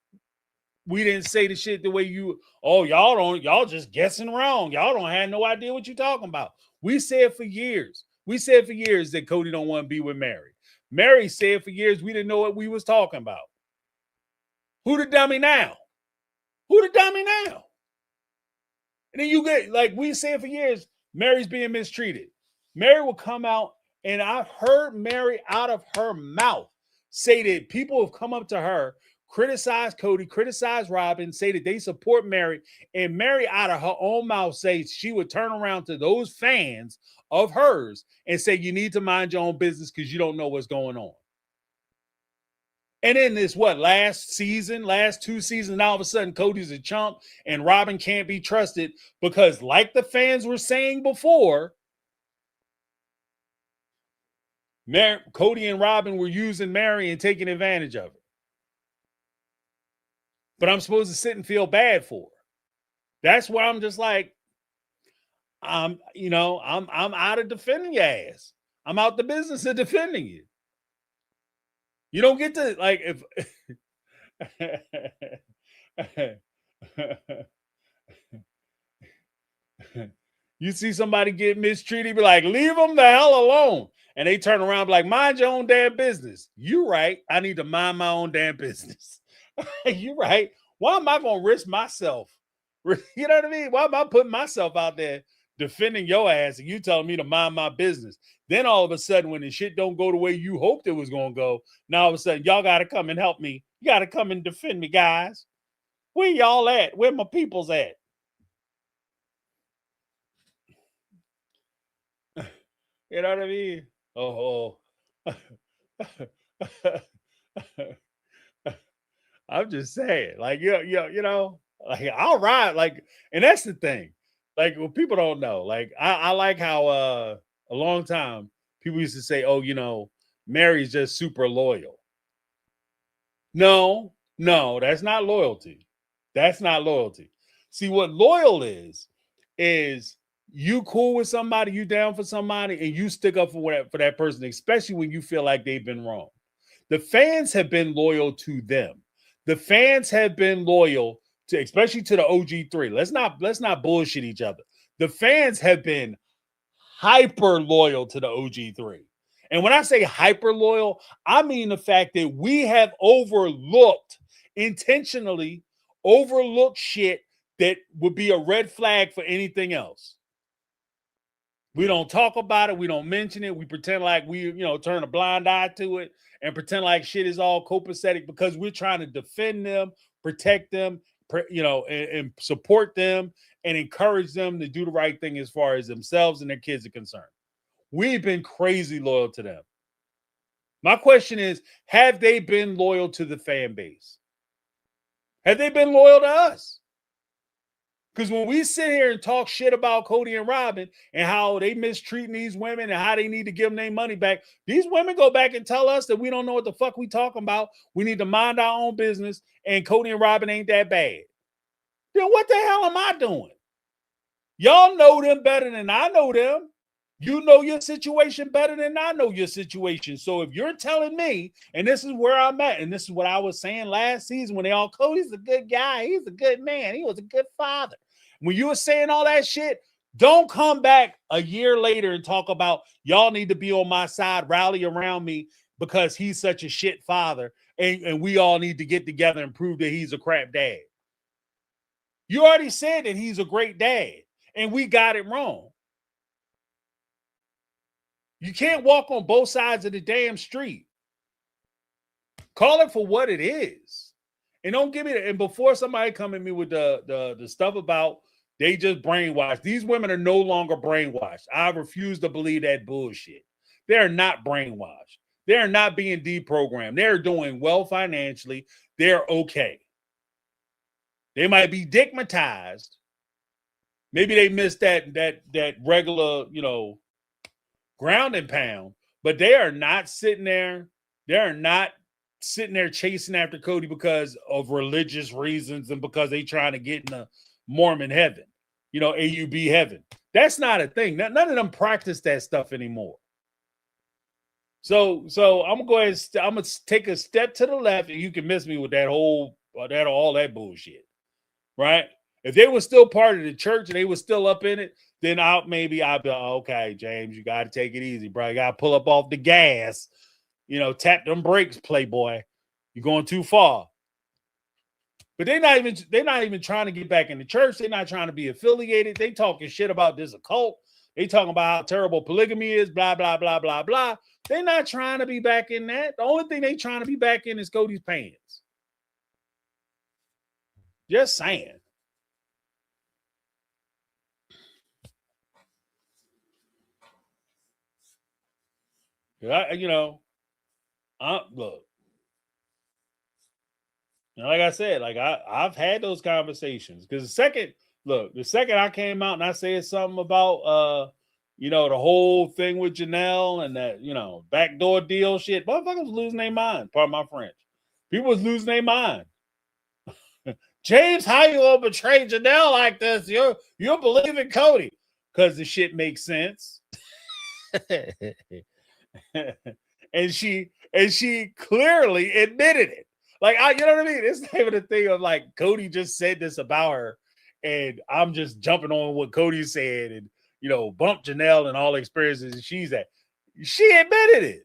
we didn't say the shit the way y'all just guessing wrong. Y'all don't have no idea what you're talking about. We said for years. We said for years that Cody don't want to be with Mary. Mary said for years we didn't know what we was talking about. Who the dummy now? Who the dummy now? And then you get, like we said for years, Mary's being mistreated. Mary will come out, and I've heard Mary out of her mouth say that people have come up to her, criticize Cody, criticize Robin, say that they support Mary, and Mary out of her own mouth says she would turn around to those fans of hers and say, you need to mind your own business because you don't know what's going on. And then this, last 2 seasons, now all of a sudden Cody's a chump and Robin can't be trusted because, like the fans were saying before, Cody and Robin were using Mary and taking advantage of her. But I'm supposed to sit and feel bad for her. That's why I'm just like, I'm out of defending your ass. I'm out the business of defending you. You don't get to, like, if you see somebody get mistreated, be like, leave them the hell alone. And they turn around and be like, mind your own damn business. You right. I need to mind my own damn business. You right. Why am I going to risk myself? You know what I mean? Why am I putting myself out there defending your ass and you telling me to mind my business? Then all of a sudden, when the shit don't go the way you hoped it was going to go, now all of a sudden, y'all got to come and help me. You got to come and defend me, guys. Where y'all at? Where my people's at? You know what I mean? Oh. I'm just saying, like, like, I'll ride, like, and that's the thing. Like, what people don't know, like, I like how a long time people used to say, oh, Mary's just super loyal. No, that's not loyalty. That's not loyalty. See, what loyal is you cool with somebody, you down for somebody, and you stick up for that person, especially when you feel like they've been wrong. The fans have been loyal to them. The fans have been loyal to, especially to the OG3. Let's not bullshit each other. The fans have been hyper loyal to the OG3. And when I say hyper loyal, I mean the fact that we have intentionally overlooked shit that would be a red flag for anything else. We don't talk about it. We don't mention it. We pretend like we, turn a blind eye to it and pretend like shit is all copacetic because we're trying to defend them, protect them, and support them and encourage them to do the right thing as far as themselves and their kids are concerned. We've been crazy loyal to them. My question is, have they been loyal to the fan base? Have they been loyal to us? Because when we sit here and talk shit about Cody and Robin and how they mistreating these women and how they need to give them their money back, these women go back and tell us that we don't know what the fuck we talking about. We need to mind our own business, and Cody and Robin ain't that bad. Then what the hell am I doing? Y'all know them better than I know them. You know your situation better than I know your situation. So if you're telling me, and this is where I'm at, and this is what I was saying last season when Cody's a good guy. He's a good man. He was a good father. When you were saying all that shit, don't come back a year later and talk about y'all need to be on my side, rally around me because he's such a shit father, and we all need to get together and prove that he's a crap dad. You already said that he's a great dad, and we got it wrong. You can't walk on both sides of the damn street. Call it for what it is. And don't give me that. And before somebody come at me with the stuff about they just brainwashed. These women are no longer brainwashed. I refuse to believe that bullshit. They're not brainwashed. They're not being deprogrammed. They're doing well financially. They're okay. They might be digmatized. Maybe they missed that regular, ground and pound, but they are not sitting there. They're not sitting there chasing after Cody because of religious reasons and because they trying to get in the Mormon heaven, AUB heaven. That's not a thing. None of them practice that stuff anymore. So I'm going to take a step to the left, and you can miss me with all that bullshit, right? If they were still part of the church and they were still up in it, then I'd be okay, James, you got to take it easy, bro. You got to pull up off the gas, tap them brakes, playboy. You're going too far. But they're not even trying to get back in the church. They're not trying to be affiliated. They talking shit about this occult. They talking about how terrible polygamy is, blah, blah, blah, blah, blah. They're not trying to be back in that. The only thing they trying to be back in is Cody's pants. Just saying. Look, like I said, I've had those conversations because the second I came out and I said something about the whole thing with Janelle and that backdoor deal shit, motherfuckers was losing their mind. Pardon my French. People was losing their mind. James, how you gonna betray Janelle like this? You're believing Cody because the shit makes sense. and she clearly admitted it. You know what I mean? It's not even a thing of Cody just said this about her, and I'm just jumping on what Cody said and bump Janelle and all the experiences she's at. She admitted it.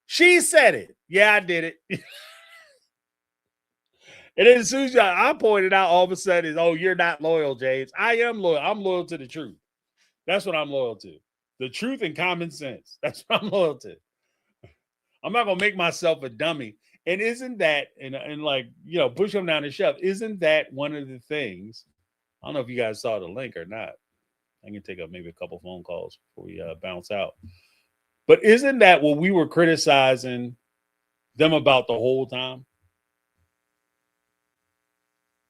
She said it. Yeah, I did it. And then as soon as I pointed out, all of a sudden, you're not loyal, James. I am loyal. I'm loyal to the truth. That's what I'm loyal to. The truth and common sense. That's what I'm loyal to. I'm not going to make myself a dummy. And isn't that, and push them down the shelf, isn't that one of the things? I don't know if you guys saw the link or not. I can take up maybe a couple phone calls before we bounce out. But isn't that what we were criticizing them about the whole time?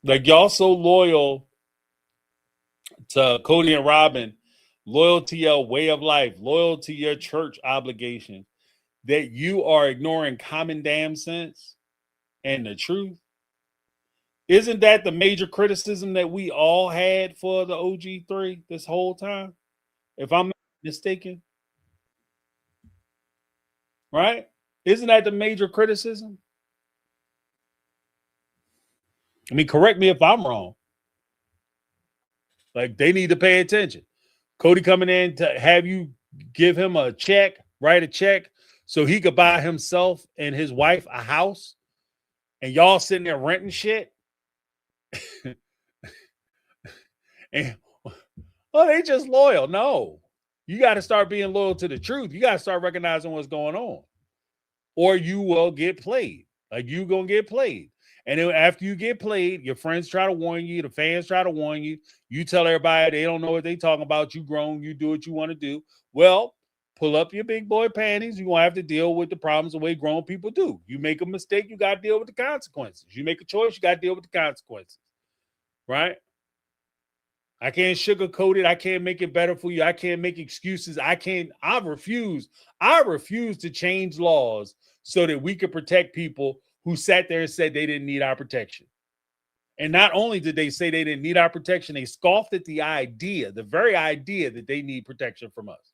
Y'all so loyal to Cody and Robin, loyal to your way of life, loyal to your church obligation, that you are ignoring common damn sense and the truth. Isn't that the major criticism that we all had for the OG3 this whole time? if I'm not mistaken. Right? Isn't that the major criticism? I mean, correct me if I'm wrong. Like, they need to pay attention. Cody coming in to have you give him a check, write a check, so he could buy himself and his wife a house, and y'all sitting there renting shit. And oh, they just loyal. No. You got to start being loyal to the truth. You got to start recognizing what's going on. Or you will get played. Like, you going to get played. And then after you get played, your friends try to warn you, the fans try to warn you. You tell everybody they don't know what they talking about. You grown, you do what you want to do. Well, pull up your big boy panties. You're going to have to deal with the problems the way grown people do. You make a mistake, you got to deal with the consequences. You make a choice, you got to deal with the consequences. Right? I can't sugarcoat it. I can't make it better for you. I can't make excuses. I refuse to change laws so that we could protect people who sat there and said they didn't need our protection. And not only did they say they didn't need our protection, they scoffed at the very idea that they need protection from us.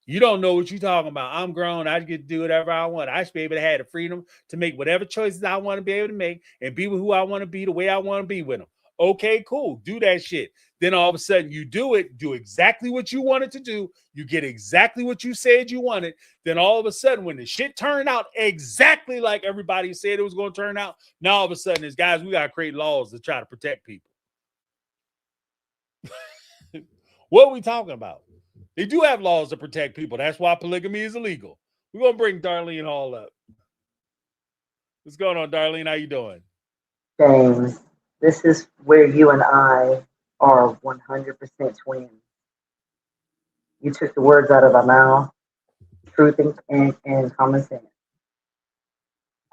You don't know what you're talking about. I'm grown. I get to do whatever I want. I should be able to have the freedom to make whatever choices I want to be able to make and be with who I want to be the way I want to be with them. Okay, cool. Do that shit. Then all of a sudden you do exactly what you wanted to do. You get exactly what you said you wanted. Then all of a sudden, when the shit turned out exactly like everybody said it was going to turn out, now all of a sudden it's, guys, we got to create laws to try to protect people. What are we talking about? They do have laws to protect people. That's why polygamy is illegal. We're going to bring Darlene Hall up. What's going on, Darlene? How you doing? James, this is where you and I are 100% twins. You took the words out of my mouth, truth and common sense.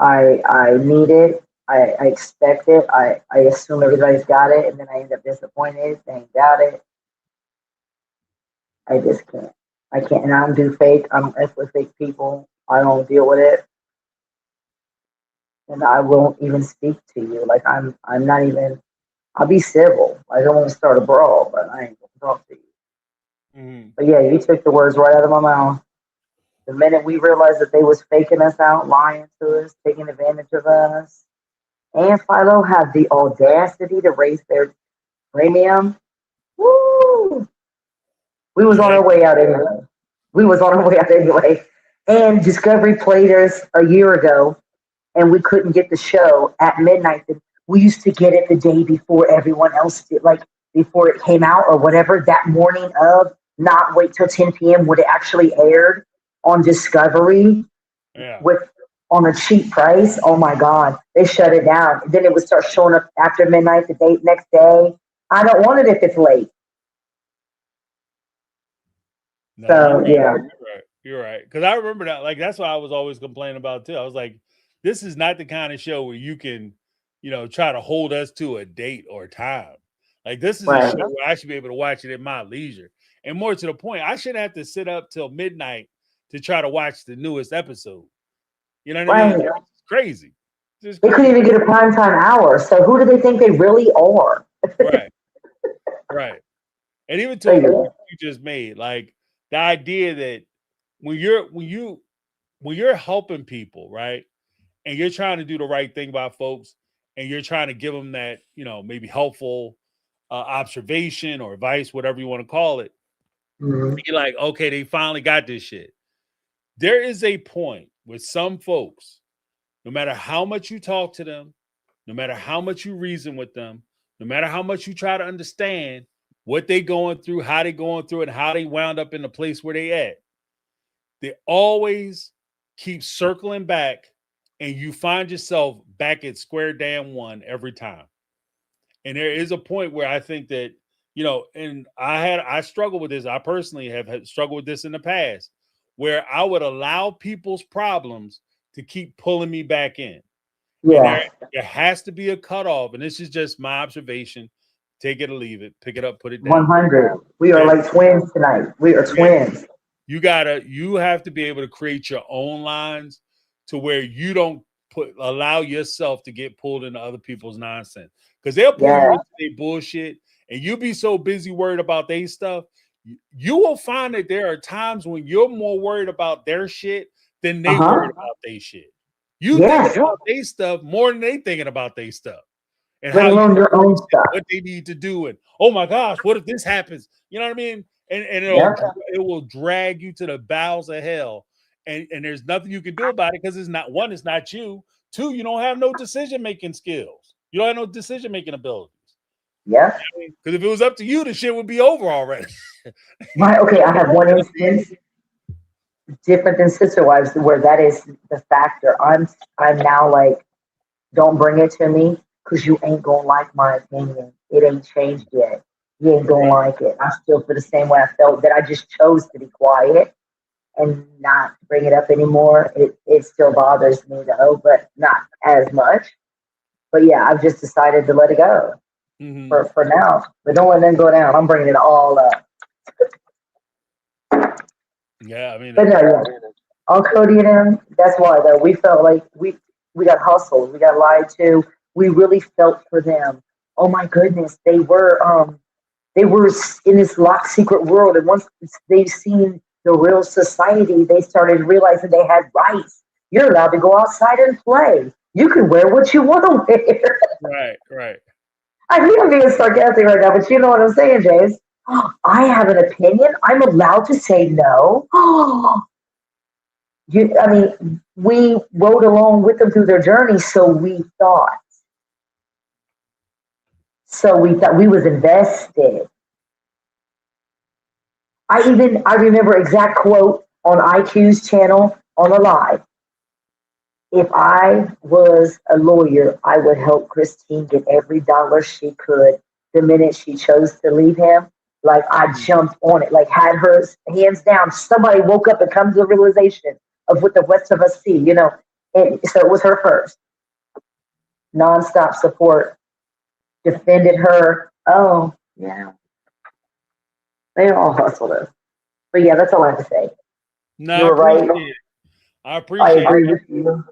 I need it. I expect it. I assume everybody's got it, and then I end up disappointed. They ain't got it. I just can't. I can't. And I don't do fake. I don't mess with fake people. I don't deal with it. And I won't even speak to you. Like, I'm not even, I'll be civil. I don't want to start a brawl, but I ain't gonna talk to you. Mm-hmm. But yeah, you took the words right out of my mouth. The minute we realized that they was faking us out, lying to us, taking advantage of us, and Philo have the audacity to raise their premium, woo! We was on our way out anyway. And Discovery played us a year ago, and we couldn't get the show at midnight. We used to get it the day before everyone else did, like before it came out or whatever, that morning of, not wait till 10 p.m. when it actually aired on Discovery on a cheap price. Oh my God, they shut it down. Then it would start showing up after midnight the next day. I don't want it if it's late. No, so yeah. You're right. Because I remember that. Like, that's what I was always complaining about too. I was like, this is not the kind of show where you can, try to hold us to a date or time. Like, this is a show where I should be able to watch it at my leisure. And more to the point, I shouldn't have to sit up till midnight to try to watch the newest episode. You know what I mean? It's crazy. They couldn't even get a primetime hour. So who do they think they really are? Right. And even to the point you just made, like, the idea that when you're helping people, right, and you're trying to do the right thing by folks, and you're trying to give them that, maybe helpful observation or advice, whatever you want to call it, you're like, okay, they finally got this shit. There is a point with some folks, no matter how much you talk to them, no matter how much you reason with them, no matter how much you try to understand what they going through, how they going through it, and how they wound up in the place where they at, they always keep circling back, and you find yourself back at square damn one every time. And there is a point where I think that, and I struggle with this. I personally have struggled with this in the past, where I would allow people's problems to keep pulling me back in. Yeah. And there has to be a cutoff. And this is just my observation. Take it or leave it. Pick it up, put it down. 100. We are like twins tonight. We are twins. You have to be able to create your own lines to where you don't allow yourself to get pulled into other people's nonsense. Because they'll pull you into their bullshit, and you'll be so busy worried about their stuff, you will find that there are times when you're more worried about their shit than they Uh-huh. worried about their shit. You Yes. think about their stuff more than they thinking about their stuff and Let how you alone your own stuff. what they need to do and oh my gosh, what if this happens? You know what I mean? And Yeah. it will drag you to the bowels of hell. And there's nothing you can do about it because it's not one, it's not you. Two, you don't have no decision-making skills. You don't have no decision-making abilities. Yeah. Because if it was up to you, the shit would be over already. Right. Okay. I have one instance different than Sister Wives where that is the factor. I'm now like, don't bring it to me because you ain't gonna like my opinion. It ain't changed yet. You ain't gonna like it. I still feel the same way I felt that I just chose to be quiet and not bring it up anymore. It still bothers me though, but not as much. But yeah, I've just decided to let it go for now. But don't let them go down. I'm bringing it all up. Yeah, I mean, But no, yeah. On Cody and them, that's why though we felt like we got hustled, we got lied to. We really felt for them. Oh my goodness, they were in this locked secret world, and once they've seen the real society, they started realizing they had rights. You're allowed to go outside and play. You can wear what you want to wear. right. I mean, I'm being sarcastic right now, but you know what I'm saying, James. I have an opinion. I'm allowed to say no. I mean, we rode along with them through their journey, so we thought. So we thought we was invested. I remember exact quote on IQ's channel on a live. If I was a lawyer, I would help Christine get every dollar she could the minute she chose to leave him. Like I jumped on it, like had her hands down. Somebody woke up and come to the realization of what the rest of us see, you know. And so it was her first. Nonstop support, defended her. Oh, yeah. They all hustled us. But yeah, that's all I have to say. No, You were right. I appreciate I agree it. with you.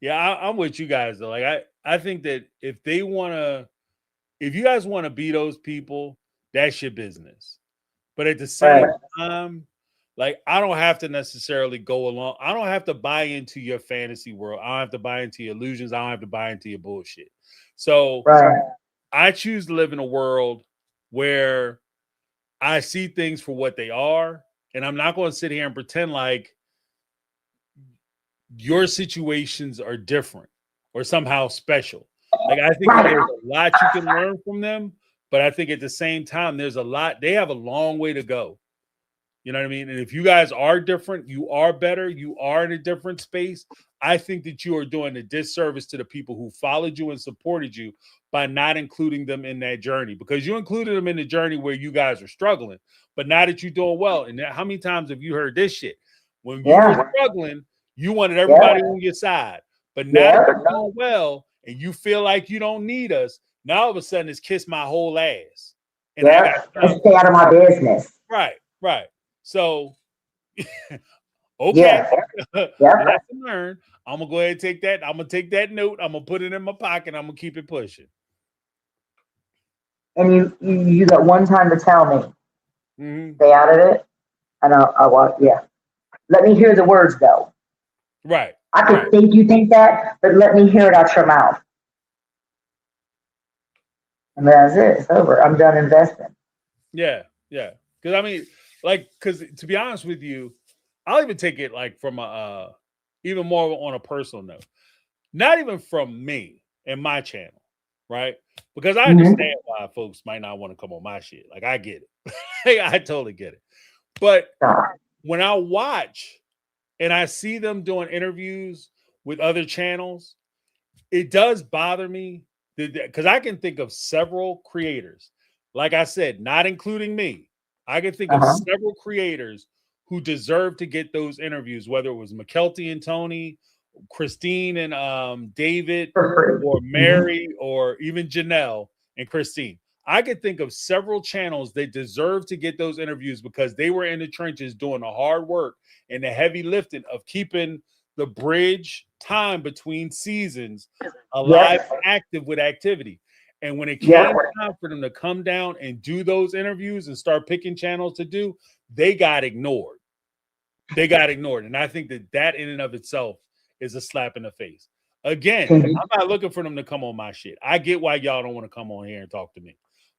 Yeah, I'm with you guys though. Like I think that if you guys want to be those people, that's your business. But at the same time, like I don't have to necessarily go along. I don't have to buy into your fantasy world. I don't have to buy into your illusions. I don't have to buy into your bullshit. So I choose to live in a world where I see things for what they are, and I'm not going to sit here and pretend like your situations are different or somehow special. Like I think that there's a lot you can learn from them, but I think at the same time, there's a lot, they have a long way to go. You know what I mean? And if you guys are different, you are better, you are in a different space, I think that you are doing a disservice to the people who followed you and supported you by not including them in that journey, because you included them in the journey where you guys are struggling. But now that you're doing well, and how many times have you heard this shit? When you were struggling, you wanted everybody on your side. But now that you're doing well and you feel like you don't need us, now all of a sudden it's kiss my whole ass. And I got stay out of my business. Right. So, okay, lesson learned. I'm gonna go ahead and take that. I'm gonna take that note. I'm gonna put it in my pocket. I'm gonna keep it pushing. And you got one time to tell me, stay out of it, and I'll let me hear the words though. Right. I could think you think that, but let me hear it out your mouth. And that's it. It's over. I'm done investing. Yeah. Because I mean, because to be honest with you, I'll even take it like from even more on a personal note. Not even from me and my channel, right? Because I understand why folks might not want to come on my shit. Like I get it. I totally get it. But when I watch and I see them doing interviews with other channels, it does bother me because I can think of several creators, like I said, not including me. I can think of several creators who deserve to get those interviews, whether it was McKelty and Tony, Christine and David, or Mary, or even Janelle and Christine. I could think of several channels that deserve to get those interviews because they were in the trenches doing the hard work and the heavy lifting of keeping the bridge time between seasons alive and active with activity. And when it came Yeah. time for them to come down and do those interviews and start picking channels to do, they got ignored. They got ignored. And I think that in and of itself is a slap in the face. Again, Mhm. I'm not looking for them to come on my shit. I get why y'all don't want to come on here and talk to me.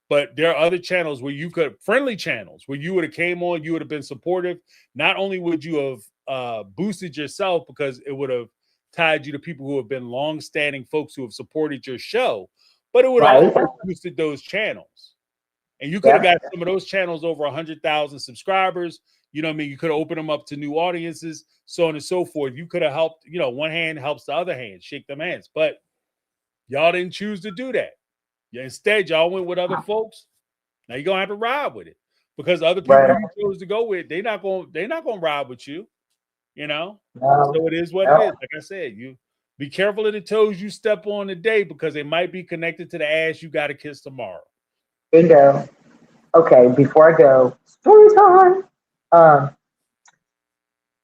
But there are other channels where you could, friendly channels, where you would have came on, you would have been supportive. Not only would you have boosted yourself because it would have tied you to people who have been long-standing folks who have supported your show, but it would have Right. also boosted those channels. And you could have Yeah. got some of those channels over 100,000 subscribers. You know what I mean? You could have opened them up to new audiences, so on and so forth. You could have helped, one hand helps the other hand, shake them hands. But y'all didn't choose to do that. Yeah, instead, y'all went with other folks. Now you're gonna have to ride with it. Because other people Right. you chose to go with, they're not gonna ride with you, No. So it is what it No. is. Like I said, you be careful of the toes you step on today because they might be connected to the ass you gotta kiss tomorrow. Bingo. Okay, before I go, story time.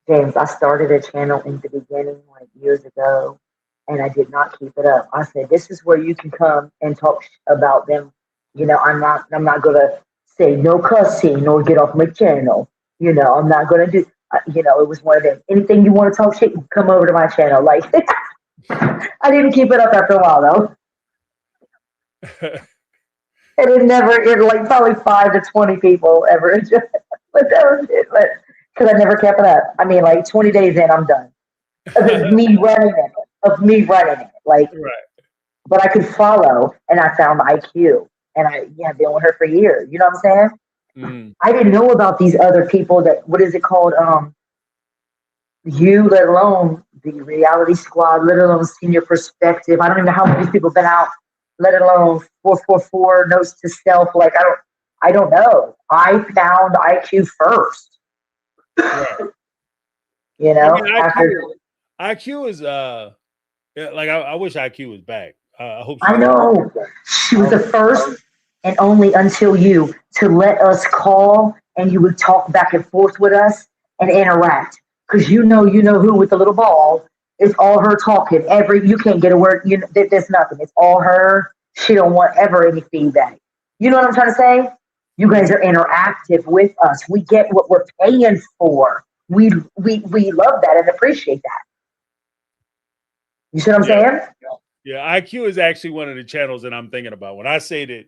James, I started a channel in the beginning, like years ago, and I did not keep it up. I said, "This is where you can come and talk about them." I'm not gonna say no cussing or get off my channel. I'm not gonna do. It was one of them. Anything you want to talk shit, come over to my channel. Like, I didn't keep it up after a while though. And it like probably 5 to 20 people ever enjoyed it. But that was it. But because I never kept it up. I mean, like 20 days in, I'm done. Of me running it. Like, Right. but I could follow, and I found IQ, and I've been with her for years. You know what I'm saying? I didn't know about these other people that, what is it called? Let alone the reality squad, let alone senior perspective. I don't even know how many people have been out, let alone 444 notes to self. Like, I don't know. I found IQ first. Right. I mean, IQ is like I wish IQ was back. I hope I she's know she was the first and only until you to let us call, and you would talk back and forth with us and interact. Because you know who with the little ball. It's all her talking. You can't get a word. There's nothing. It's all her. She don't want ever any feedback. You know what I'm trying to say? You guys are interactive with us. We get what we're paying for. We love that and appreciate that. You see what I'm saying? Yeah, IQ is actually one of the channels that I'm thinking about. When I say that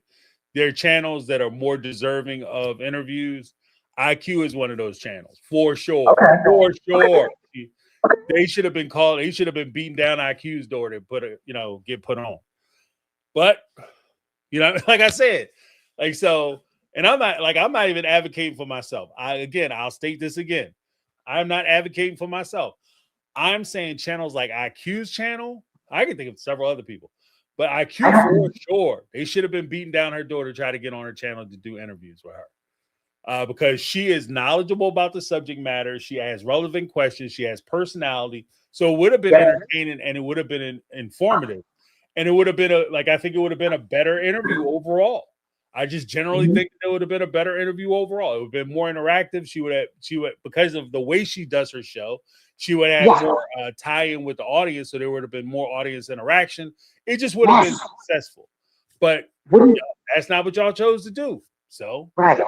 there are channels that are more deserving of interviews, IQ is one of those channels for sure. Okay. For sure. They should have been called. They should have been beating down IQ's door to get put on. But like I said, like so, and I'm not even advocating for myself. I'll state this again. I'm not advocating for myself. I'm saying channels like IQ's channel. I can think of several other people, but IQ for sure. They should have been beating down her door to try to get on her channel to do interviews with her. Because she is knowledgeable about the subject matter. She has relevant questions. She has personality. So it would have been entertaining and it would have been informative. And it would have been I think it would have been a better interview overall. I just generally think it would have been a better interview overall. It would have been more interactive. She would because of the way she does her show, she would have more tie-in with the audience. So there would have been more audience interaction. It just would have been successful. But that's not what y'all chose to do. So right.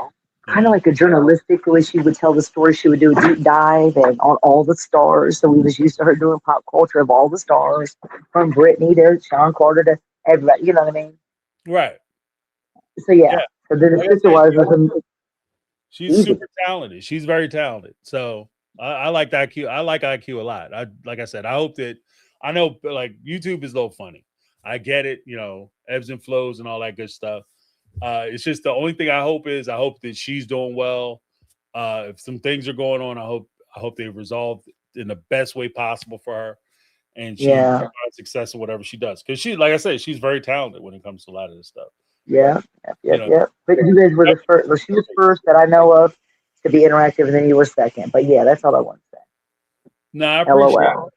Kind of like a journalistic way she would tell the story. She would do a deep dive and on all the stars. So we was used to her doing pop culture of all the stars, from Britney to Sean Carter to everybody. You know what I mean? Right. So So then the sister was she's super talented. She's very talented. So I like IQ. I like IQ a lot. Like I said, I hope that I know like YouTube is a little funny. I get it, ebbs and flows and all that good stuff. It's just the only thing I hope that she's doing well. If some things are going on, I hope they resolve in the best way possible for her, and she finds success in whatever she does. Because like I said, she's very talented when it comes to a lot of this stuff. Yeah. But you guys were the first. Well, she was first that I know of to be interactive, and then you were second. But that's all I want to say. No, I appreciate that.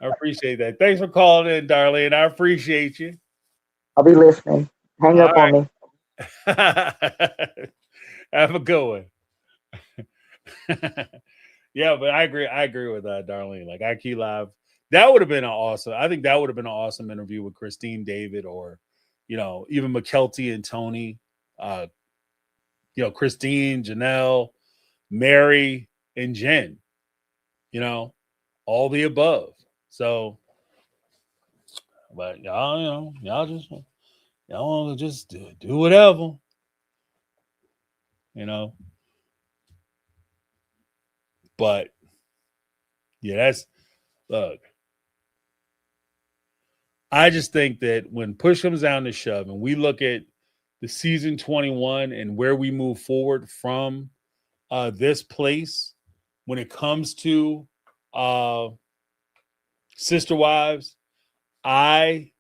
I appreciate that. Thanks for calling in, Darlene. I appreciate you. I'll be listening. Hang up on me. Have a good one. Yeah, but I agree with Darlene. Like IQ Live, that would have been I think that would have been an awesome interview with Christine David or, even McKelty and Tony, Christine, Janelle, Mary, and Jen, all the above. So, but y'all want to just do whatever, But yeah, look. I just think that when push comes down to shove, and we look at the season 21 and where we move forward from this place, when it comes to Sister Wives, like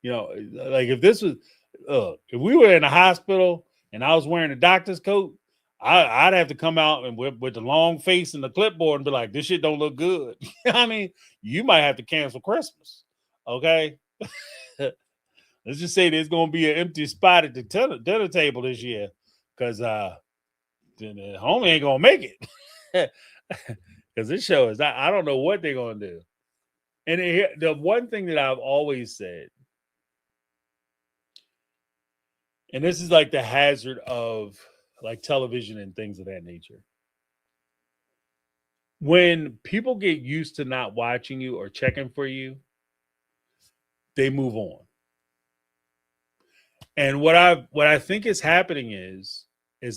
if this was, if we were in a hospital and I was wearing a doctor's coat, I'd have to come out and with the long face and the clipboard and be like, this shit don't look good. I mean, you might have to cancel Christmas. Okay. Let's just say there's going to be an empty spot at the dinner table this year because the homie ain't going to make it. Because this show is, I don't know what they're going to do. And the one thing that I've always said, and this is like the hazard of like television and things of that nature. When people get used to not watching you or checking for you, they move on. And what I think is happening is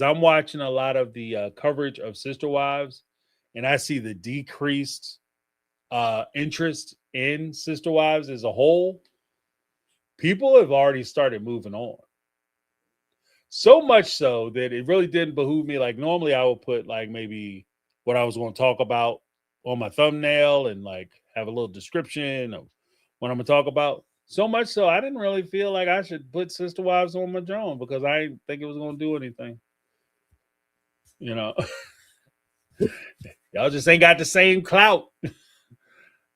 I'm watching a lot of the coverage of Sister Wives, and I see the decreased interest in Sister Wives as a whole. People have already started moving on. So much so that it really didn't behoove me. Like normally I would put like maybe what I was going to talk about on my thumbnail and like have a little description of what I'm going to talk about. So much so I didn't really feel like I should put Sister Wives on my drone because I didn't think it was going to do anything. Y'all just ain't got the same clout.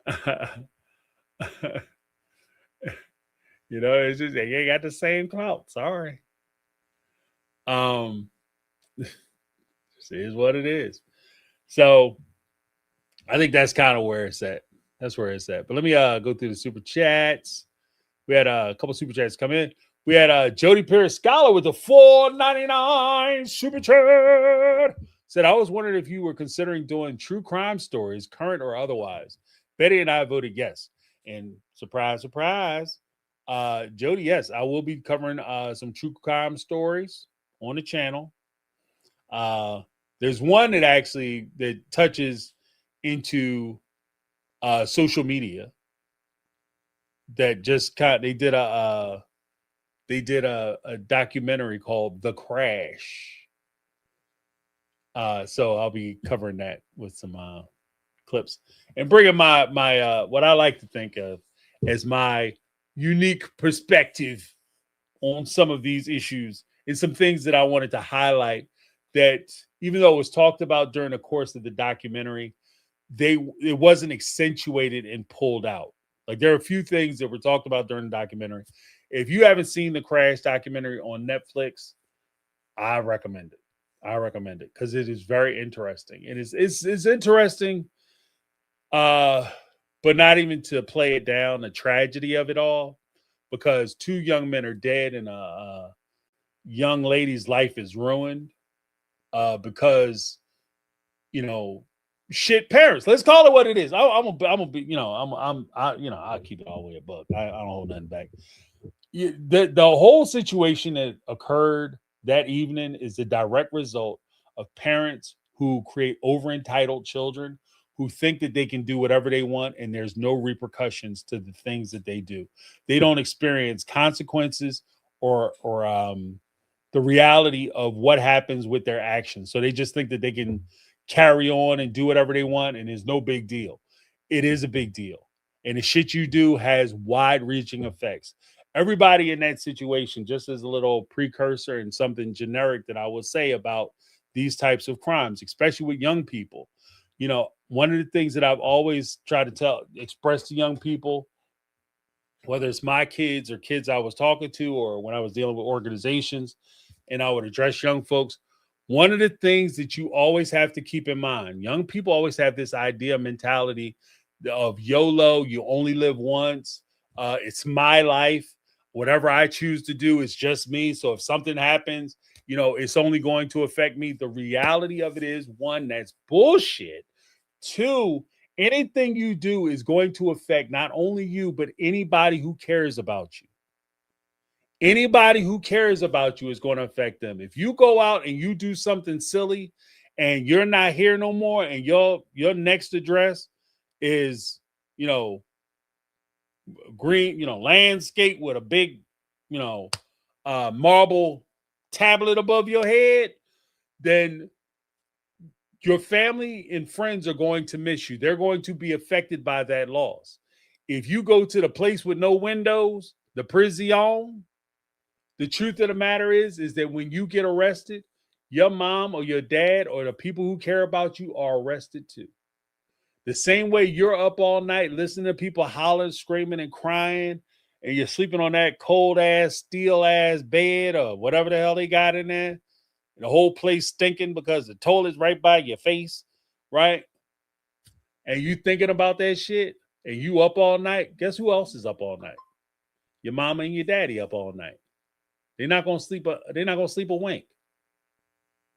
It's just they ain't got the same clout. Sorry. This is what it is. So I think that's kind of where it's at. That's where it's at. But let me go through the super chats. We had a couple super chats come in. We had Jody Pierce Scholar with the $4.99 super chat. Said, I was wondering if you were considering doing true crime stories, current or otherwise. Betty and I voted yes. And surprise, surprise, Jody, yes, I will be covering some true crime stories on the channel. There's one that touches into social media that just they did a documentary called The Crash. So I'll be covering that with some clips and bringing my what I like to think of as my unique perspective on some of these issues and some things that I wanted to highlight that even though it was talked about during the course of the documentary, it wasn't accentuated and pulled out. Like there are a few things that were talked about during the documentary. If you haven't seen the Crash documentary on Netflix, I recommend it. Because it is very interesting. And it's interesting, but not even to play it down, the tragedy of it all, because 2 young men are dead and a young lady's life is ruined because, shit parents. Let's call it what it is. I'll keep it all the way a buck. I don't hold nothing back. The whole situation that occurred that evening is the direct result of parents who create over entitled children who think that they can do whatever they want and there's no repercussions to the things that they do. They don't experience consequences or the reality of what happens with their actions. So they just think that they can carry on and do whatever they want and there's no big deal. It is a big deal. And the shit you do has wide-reaching effects. Everybody in that situation, just as a little precursor and something generic that I will say about these types of crimes, especially with young people. One of the things that I've always tried to express to young people, whether it's my kids or kids I was talking to, or when I was dealing with organizations and I would address young folks, one of the things that you always have to keep in mind, young people always have this mentality of YOLO, you only live once. It's my life. Whatever I choose to do is just me. So if something happens, it's only going to affect me. The reality of it is, one, that's bullshit. Two, anything you do is going to affect not only you, but anybody who cares about you. Anybody who cares about you is going to affect them. If you go out and you do something silly and you're not here no more and your next address is, green, landscape with a big, marble tablet above your head, then your family and friends are going to miss you. They're going to be affected by that loss. If you go to the place with no windows, the prison, the truth of the matter is that when you get arrested, your mom or your dad or the people who care about you are arrested too. The same way you're up all night listening to people hollering, screaming, and crying, and you're sleeping on that cold ass, steel ass bed or whatever the hell they got in there, and the whole place stinking because the toilet's right by your face, right? And you thinking about that shit, and you up all night. Guess who else is up all night? Your mama and your daddy up all night. They're not gonna sleep a wink.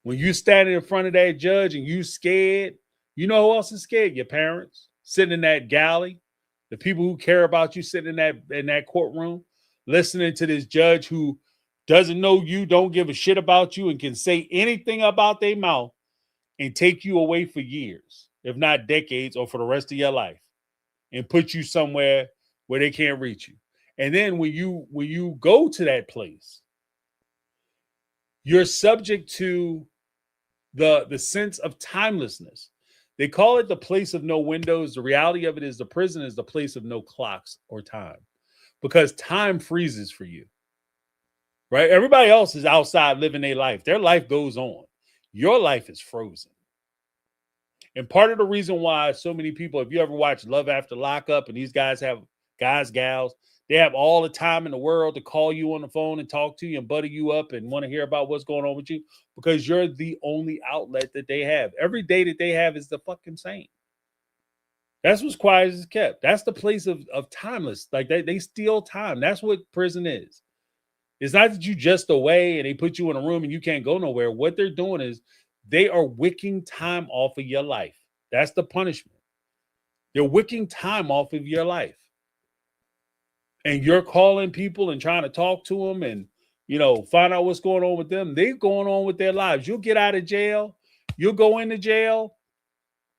When you standing in front of that judge and you scared, you know who else is scared? Your parents sitting in that galley, the people who care about you sitting in that courtroom, listening to this judge who doesn't know you, don't give a shit about you, and can say anything about their mouth and take you away for years, if not decades, or for the rest of your life, and put you somewhere where they can't reach you. And then when you go to that place, you're subject to the sense of timelessness. They call it the place of no windows. The reality of it is the prison is the place of no clocks or time, because time freezes for you, right? Everybody else is outside living their life. Their life goes on. Your life is frozen. And part of the reason why so many people, if you ever watch Love After Lockup, and these guys have gals, they have all the time in the world to call you on the phone and talk to you and butter you up and want to hear about what's going on with you, because you're the only outlet that they have. Every day that they have is the fucking same. That's what's quiet as kept. That's the place of timeless. Like they steal time. That's what prison is. It's not that you just away and they put you in a room and you can't go nowhere. What they're doing is they are wicking time off of your life. That's the punishment. They're wicking time off of your life. And you're calling people and trying to talk to them and, find out what's going on with them. They're going on with their lives. You'll get out of jail. You'll go into jail.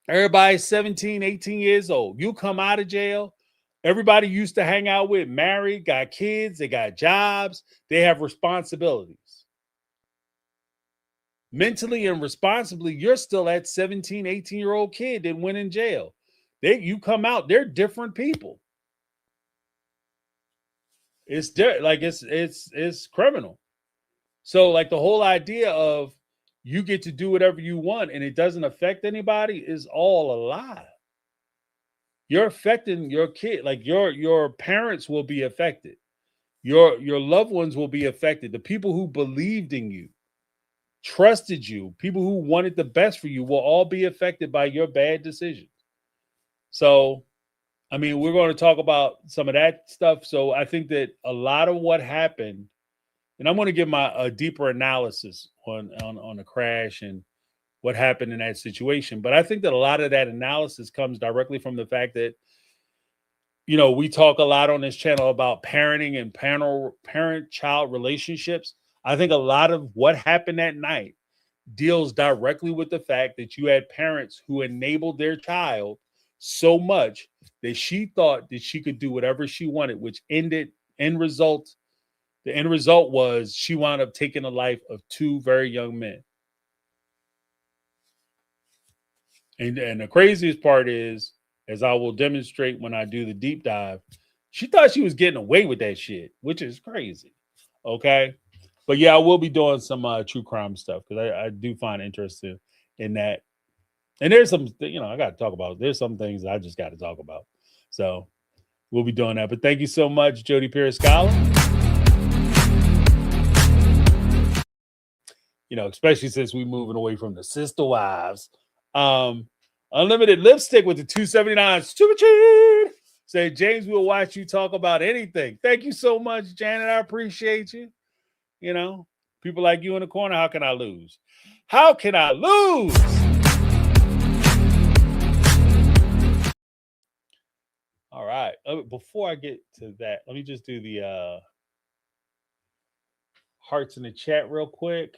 Everybody's 17, 18 years old. You come out of jail. Everybody used to hang out with, married, got kids, they got jobs, they have responsibilities. Mentally and responsibly, you're still that 17, 18-year-old kid that went in jail. You come out, they're different people. It's criminal. So like the whole idea of you get to do whatever you want and it doesn't affect anybody is all a lie. You're affecting your kid. Like your parents will be affected. Your loved ones will be affected. The people who believed in you, trusted you, people who wanted the best for you will all be affected by your bad decisions. So, I mean, we're going to talk about some of that stuff. So I think that a lot of what happened, and I'm going to give a deeper analysis on the crash and what happened in that situation. But I think that a lot of that analysis comes directly from the fact that, we talk a lot on this channel about parenting and parent-child relationships. I think a lot of what happened that night deals directly with the fact that you had parents who enabled their child so much that she thought that she could do whatever she wanted, which the end result was she wound up taking the life of two very young men. And the craziest part is, as I will demonstrate when I do the deep dive, she thought she was getting away with that shit, which is crazy. Okay. But yeah, I will be doing some true crime stuff because I do find interesting in that. And there's some, I got to talk about. There's some things I just got to talk about. So we'll be doing that. But thank you so much, Jody Pierce Scholar. Especially since we're moving away from the sister wives. Unlimited lipstick with the $2.79 super cheap. Say, James, we'll watch you talk about anything. Thank you so much, Janet. I appreciate you. You know, people like you in the corner. How can I lose? How can I lose? All right. Before I get to that, let me just do the hearts in the chat real quick.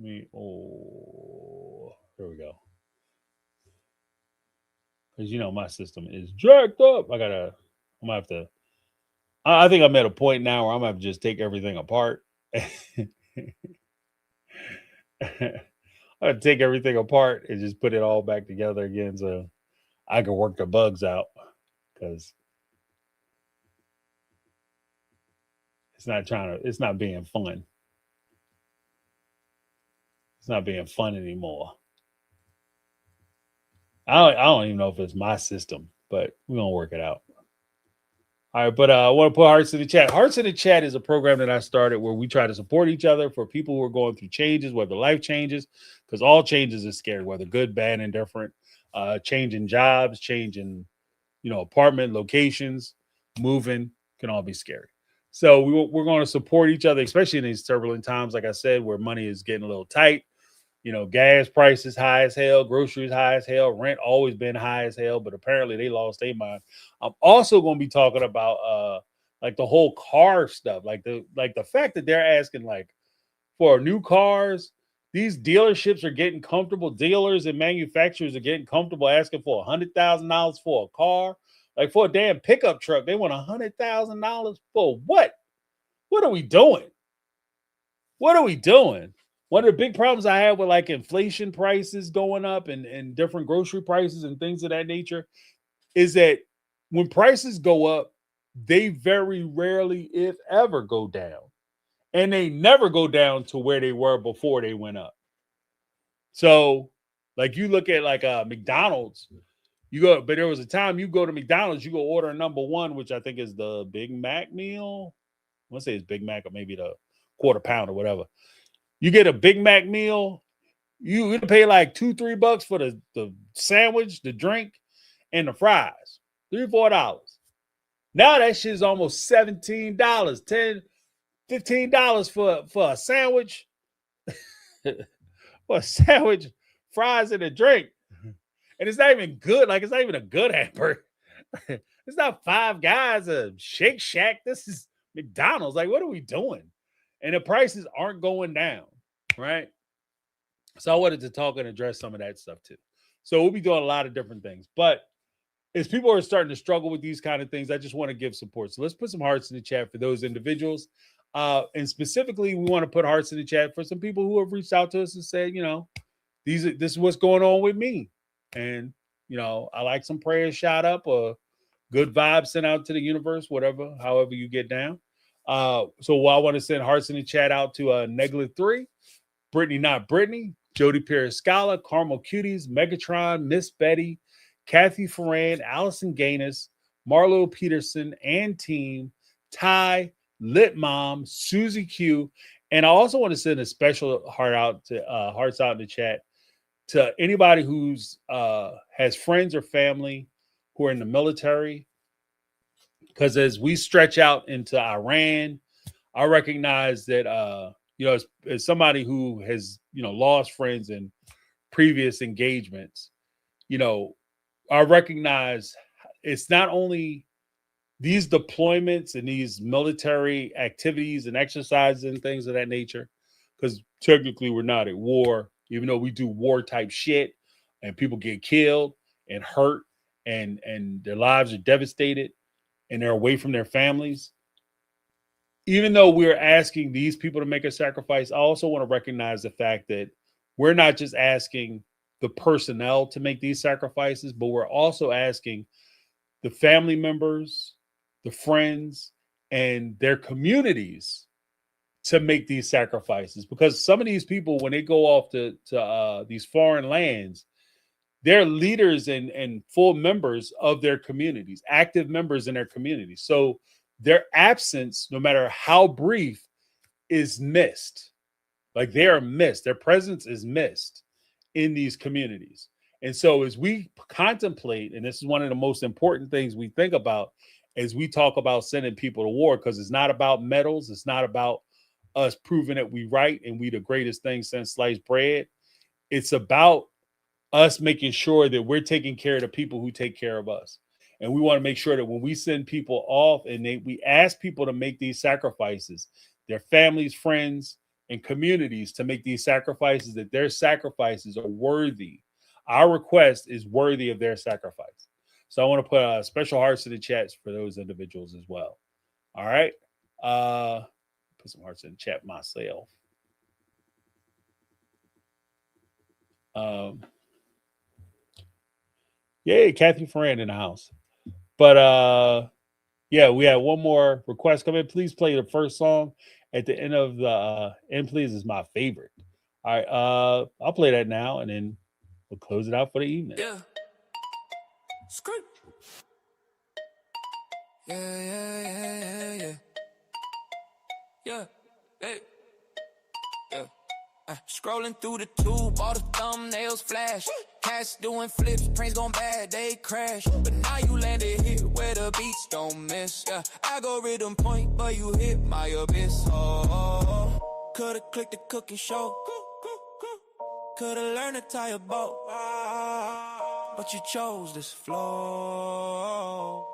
Here we go. Because my system is jacked up. I'm gonna have to. I think I'm at a point now where I'm gonna have to just take everything apart. I'm gonna take everything apart and just put it all back together again, so I can work the bugs out. Because it's not being fun. It's not being fun anymore. I don't even know if it's my system, but we're gonna work it out. All right, but I want to put Hearts in the Chat. Hearts in the Chat is a program that I started where we try to support each other for people who are going through changes, whether life changes, because all changes is scary, whether good, bad, and different. Changing jobs, changing, apartment locations, moving can all be scary. So we're going to support each other, especially in these turbulent times, like I said, where money is getting a little tight. Gas prices high as hell, groceries high as hell, rent always been high as hell, but apparently they lost their mind. I'm also going to be talking about like the whole car stuff, like the fact that they're asking like for new cars. These dealerships are getting comfortable. Dealers and manufacturers are getting comfortable asking for $100,000 for a car, like for a damn pickup truck. They want $100,000 for what? What are we doing? What are we doing? One of the big problems I have with like inflation prices going up and different grocery prices and things of that nature is that when prices go up, they very rarely, if ever, go down. And they never go down to where they were before they went up. So, like you look at like McDonald's, but there was a time you go to McDonald's, you go order a number one, which I think is the Big Mac meal. I want to say it's Big Mac or maybe the quarter pound or whatever. You get a Big Mac meal, you pay like $2-3 for the sandwich, the drink, and the fries. $3-4. Now that shit is almost $17, $15 for a sandwich. For a sandwich, fries, and a drink. And it's not even good. Like, it's not even a good hamburger. It's not Five Guys or Shake Shack. This is McDonald's. Like, what are we doing? And the prices aren't going down, right? So I wanted to talk and address some of that stuff too. So we'll be doing a lot of different things. But as people are starting to struggle with ththese kind of things, I just want to give support. So let's put some hearts in the chat for those individuals. And specifically, we want to put hearts in the chat for some people who have reached out to us and said, this is what's going on with me. And, I like some prayers shot up or good vibes sent out to the universe, however you get down. So I want to send hearts in the chat out to Negla 3, Brittany Not Brittany, Jody Periscala, Carmel Cuties, Megatron, Miss Betty, Kathy Ferran, Allison Gaines, Marlo Peterson, and team, Ty, Lit Mom, Susie Q. And I also want to send a special hearts out in the chat to anybody who's has friends or family who are in the military. Because as we stretch out into Iran, I recognize that as somebody who has lost friends in previous engagements, I recognize it's not only these deployments and these military activities and exercises and things of that nature, because technically we're not at war, even though we do war type shit and people get killed and hurt and their lives are devastated and they're away from their families. Even though we're asking these people to make a sacrifice, I also want to recognize the fact that we're not just asking the personnel to make these sacrifices, but we're also asking the family members, the friends, and their communities to make these sacrifices. Because some of these people, when they go off to these foreign lands, they're leaders and full members of their communities, active members in their communities. So their absence, no matter how brief, is missed. Like they are missed. Their presence is missed in these communities. And so as we contemplate, and this is one of the most important things we think about as we talk about sending people to war, because it's not about medals. It's not about us proving that we right and we the greatest thing since sliced bread. It's about us making sure that we're taking care of the people who take care of us. And we want to make sure that when we send people off and we ask people to make these sacrifices, their families, friends, and communities to make these sacrifices, that their sacrifices are worthy. Our request is worthy of their sacrifice. So I want to put special hearts in the chats for those individuals as well. All right. Put some hearts in the chat myself. Yay, Kathy Ferrand in the house. But yeah, we had one more request come in. Please play the first song at the end of the end, please, is my favorite. All right, I'll play that now and then we'll close it out for the evening. Yeah. Script. Yeah. Yeah. Hey. Yeah. Scrolling through the tube, all the thumbnails flash. Cats doing flips, trains gone bad, they crash. But now you landed here where the beats don't miss. Yeah, algorithm point, but you hit my abyss. Oh. Could've clicked the cooking show. Could've learned to tie a boat. But you chose this flow.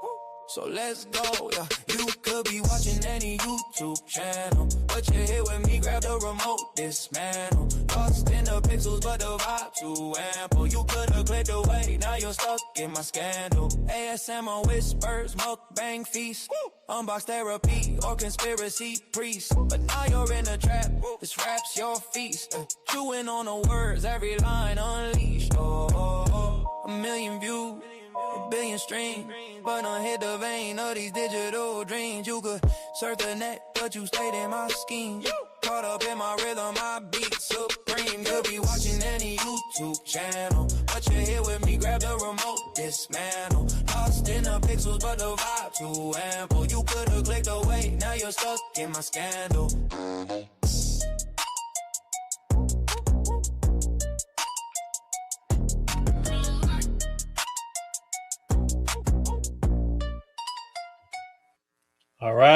So let's go, yeah. You could be watching any YouTube channel, but you're here with me, grab the remote, dismantle. Lost in the pixels, but the vibe too ample. You could've clicked away, now you're stuck in my scandal. ASMR whispers, mukbang feast, unbox therapy or conspiracy priest. But now you're in a trap, this rap's your feast. Chewing on the words, every line unleashed. A million views, a billion streams, but don't hit the vein of these digital dreams. You could surf the net, but you stayed in my scheme. Caught up in my rhythm, my beat supreme. Could be watching any YouTube channel, but you're here with me, grab the remote, dismantle. Lost in the pixels, but the vibe too ample. You could've clicked away, now you're stuck in my scandal.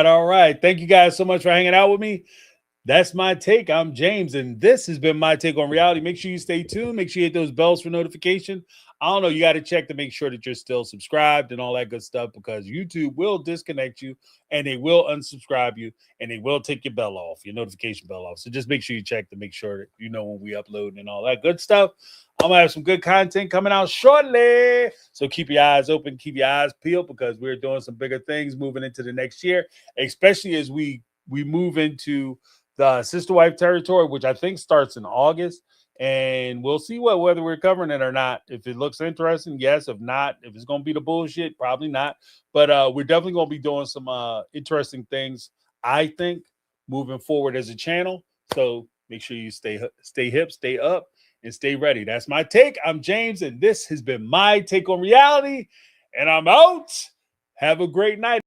All right. Thank you guys so much for hanging out with me. That's my take. I'm James, and this has been my take on reality. Make sure you stay tuned. Make sure you hit those bells for notification. I don't know. You got to check to make sure that you're still subscribed and all that good stuff, because YouTube will disconnect you and they will unsubscribe you and they will take your bell off, your notification bell off. So just make sure you check to make sure that you know when we upload and all that good stuff. I'm going to have some good content coming out shortly. So keep your eyes open, keep your eyes peeled, because we're doing some bigger things moving into the next year, especially as we move into the sister wife territory, which I think starts in August. And we'll see whether we're covering it or not. If it looks interesting, yes. If not, if it's going to be the bullshit, probably not. But we're definitely going to be doing some interesting things, I think, moving forward as a channel. So make sure you stay hip, stay up, and stay ready. That's my take. I'm James, and this has been my take on reality. And I'm out. Have a great night.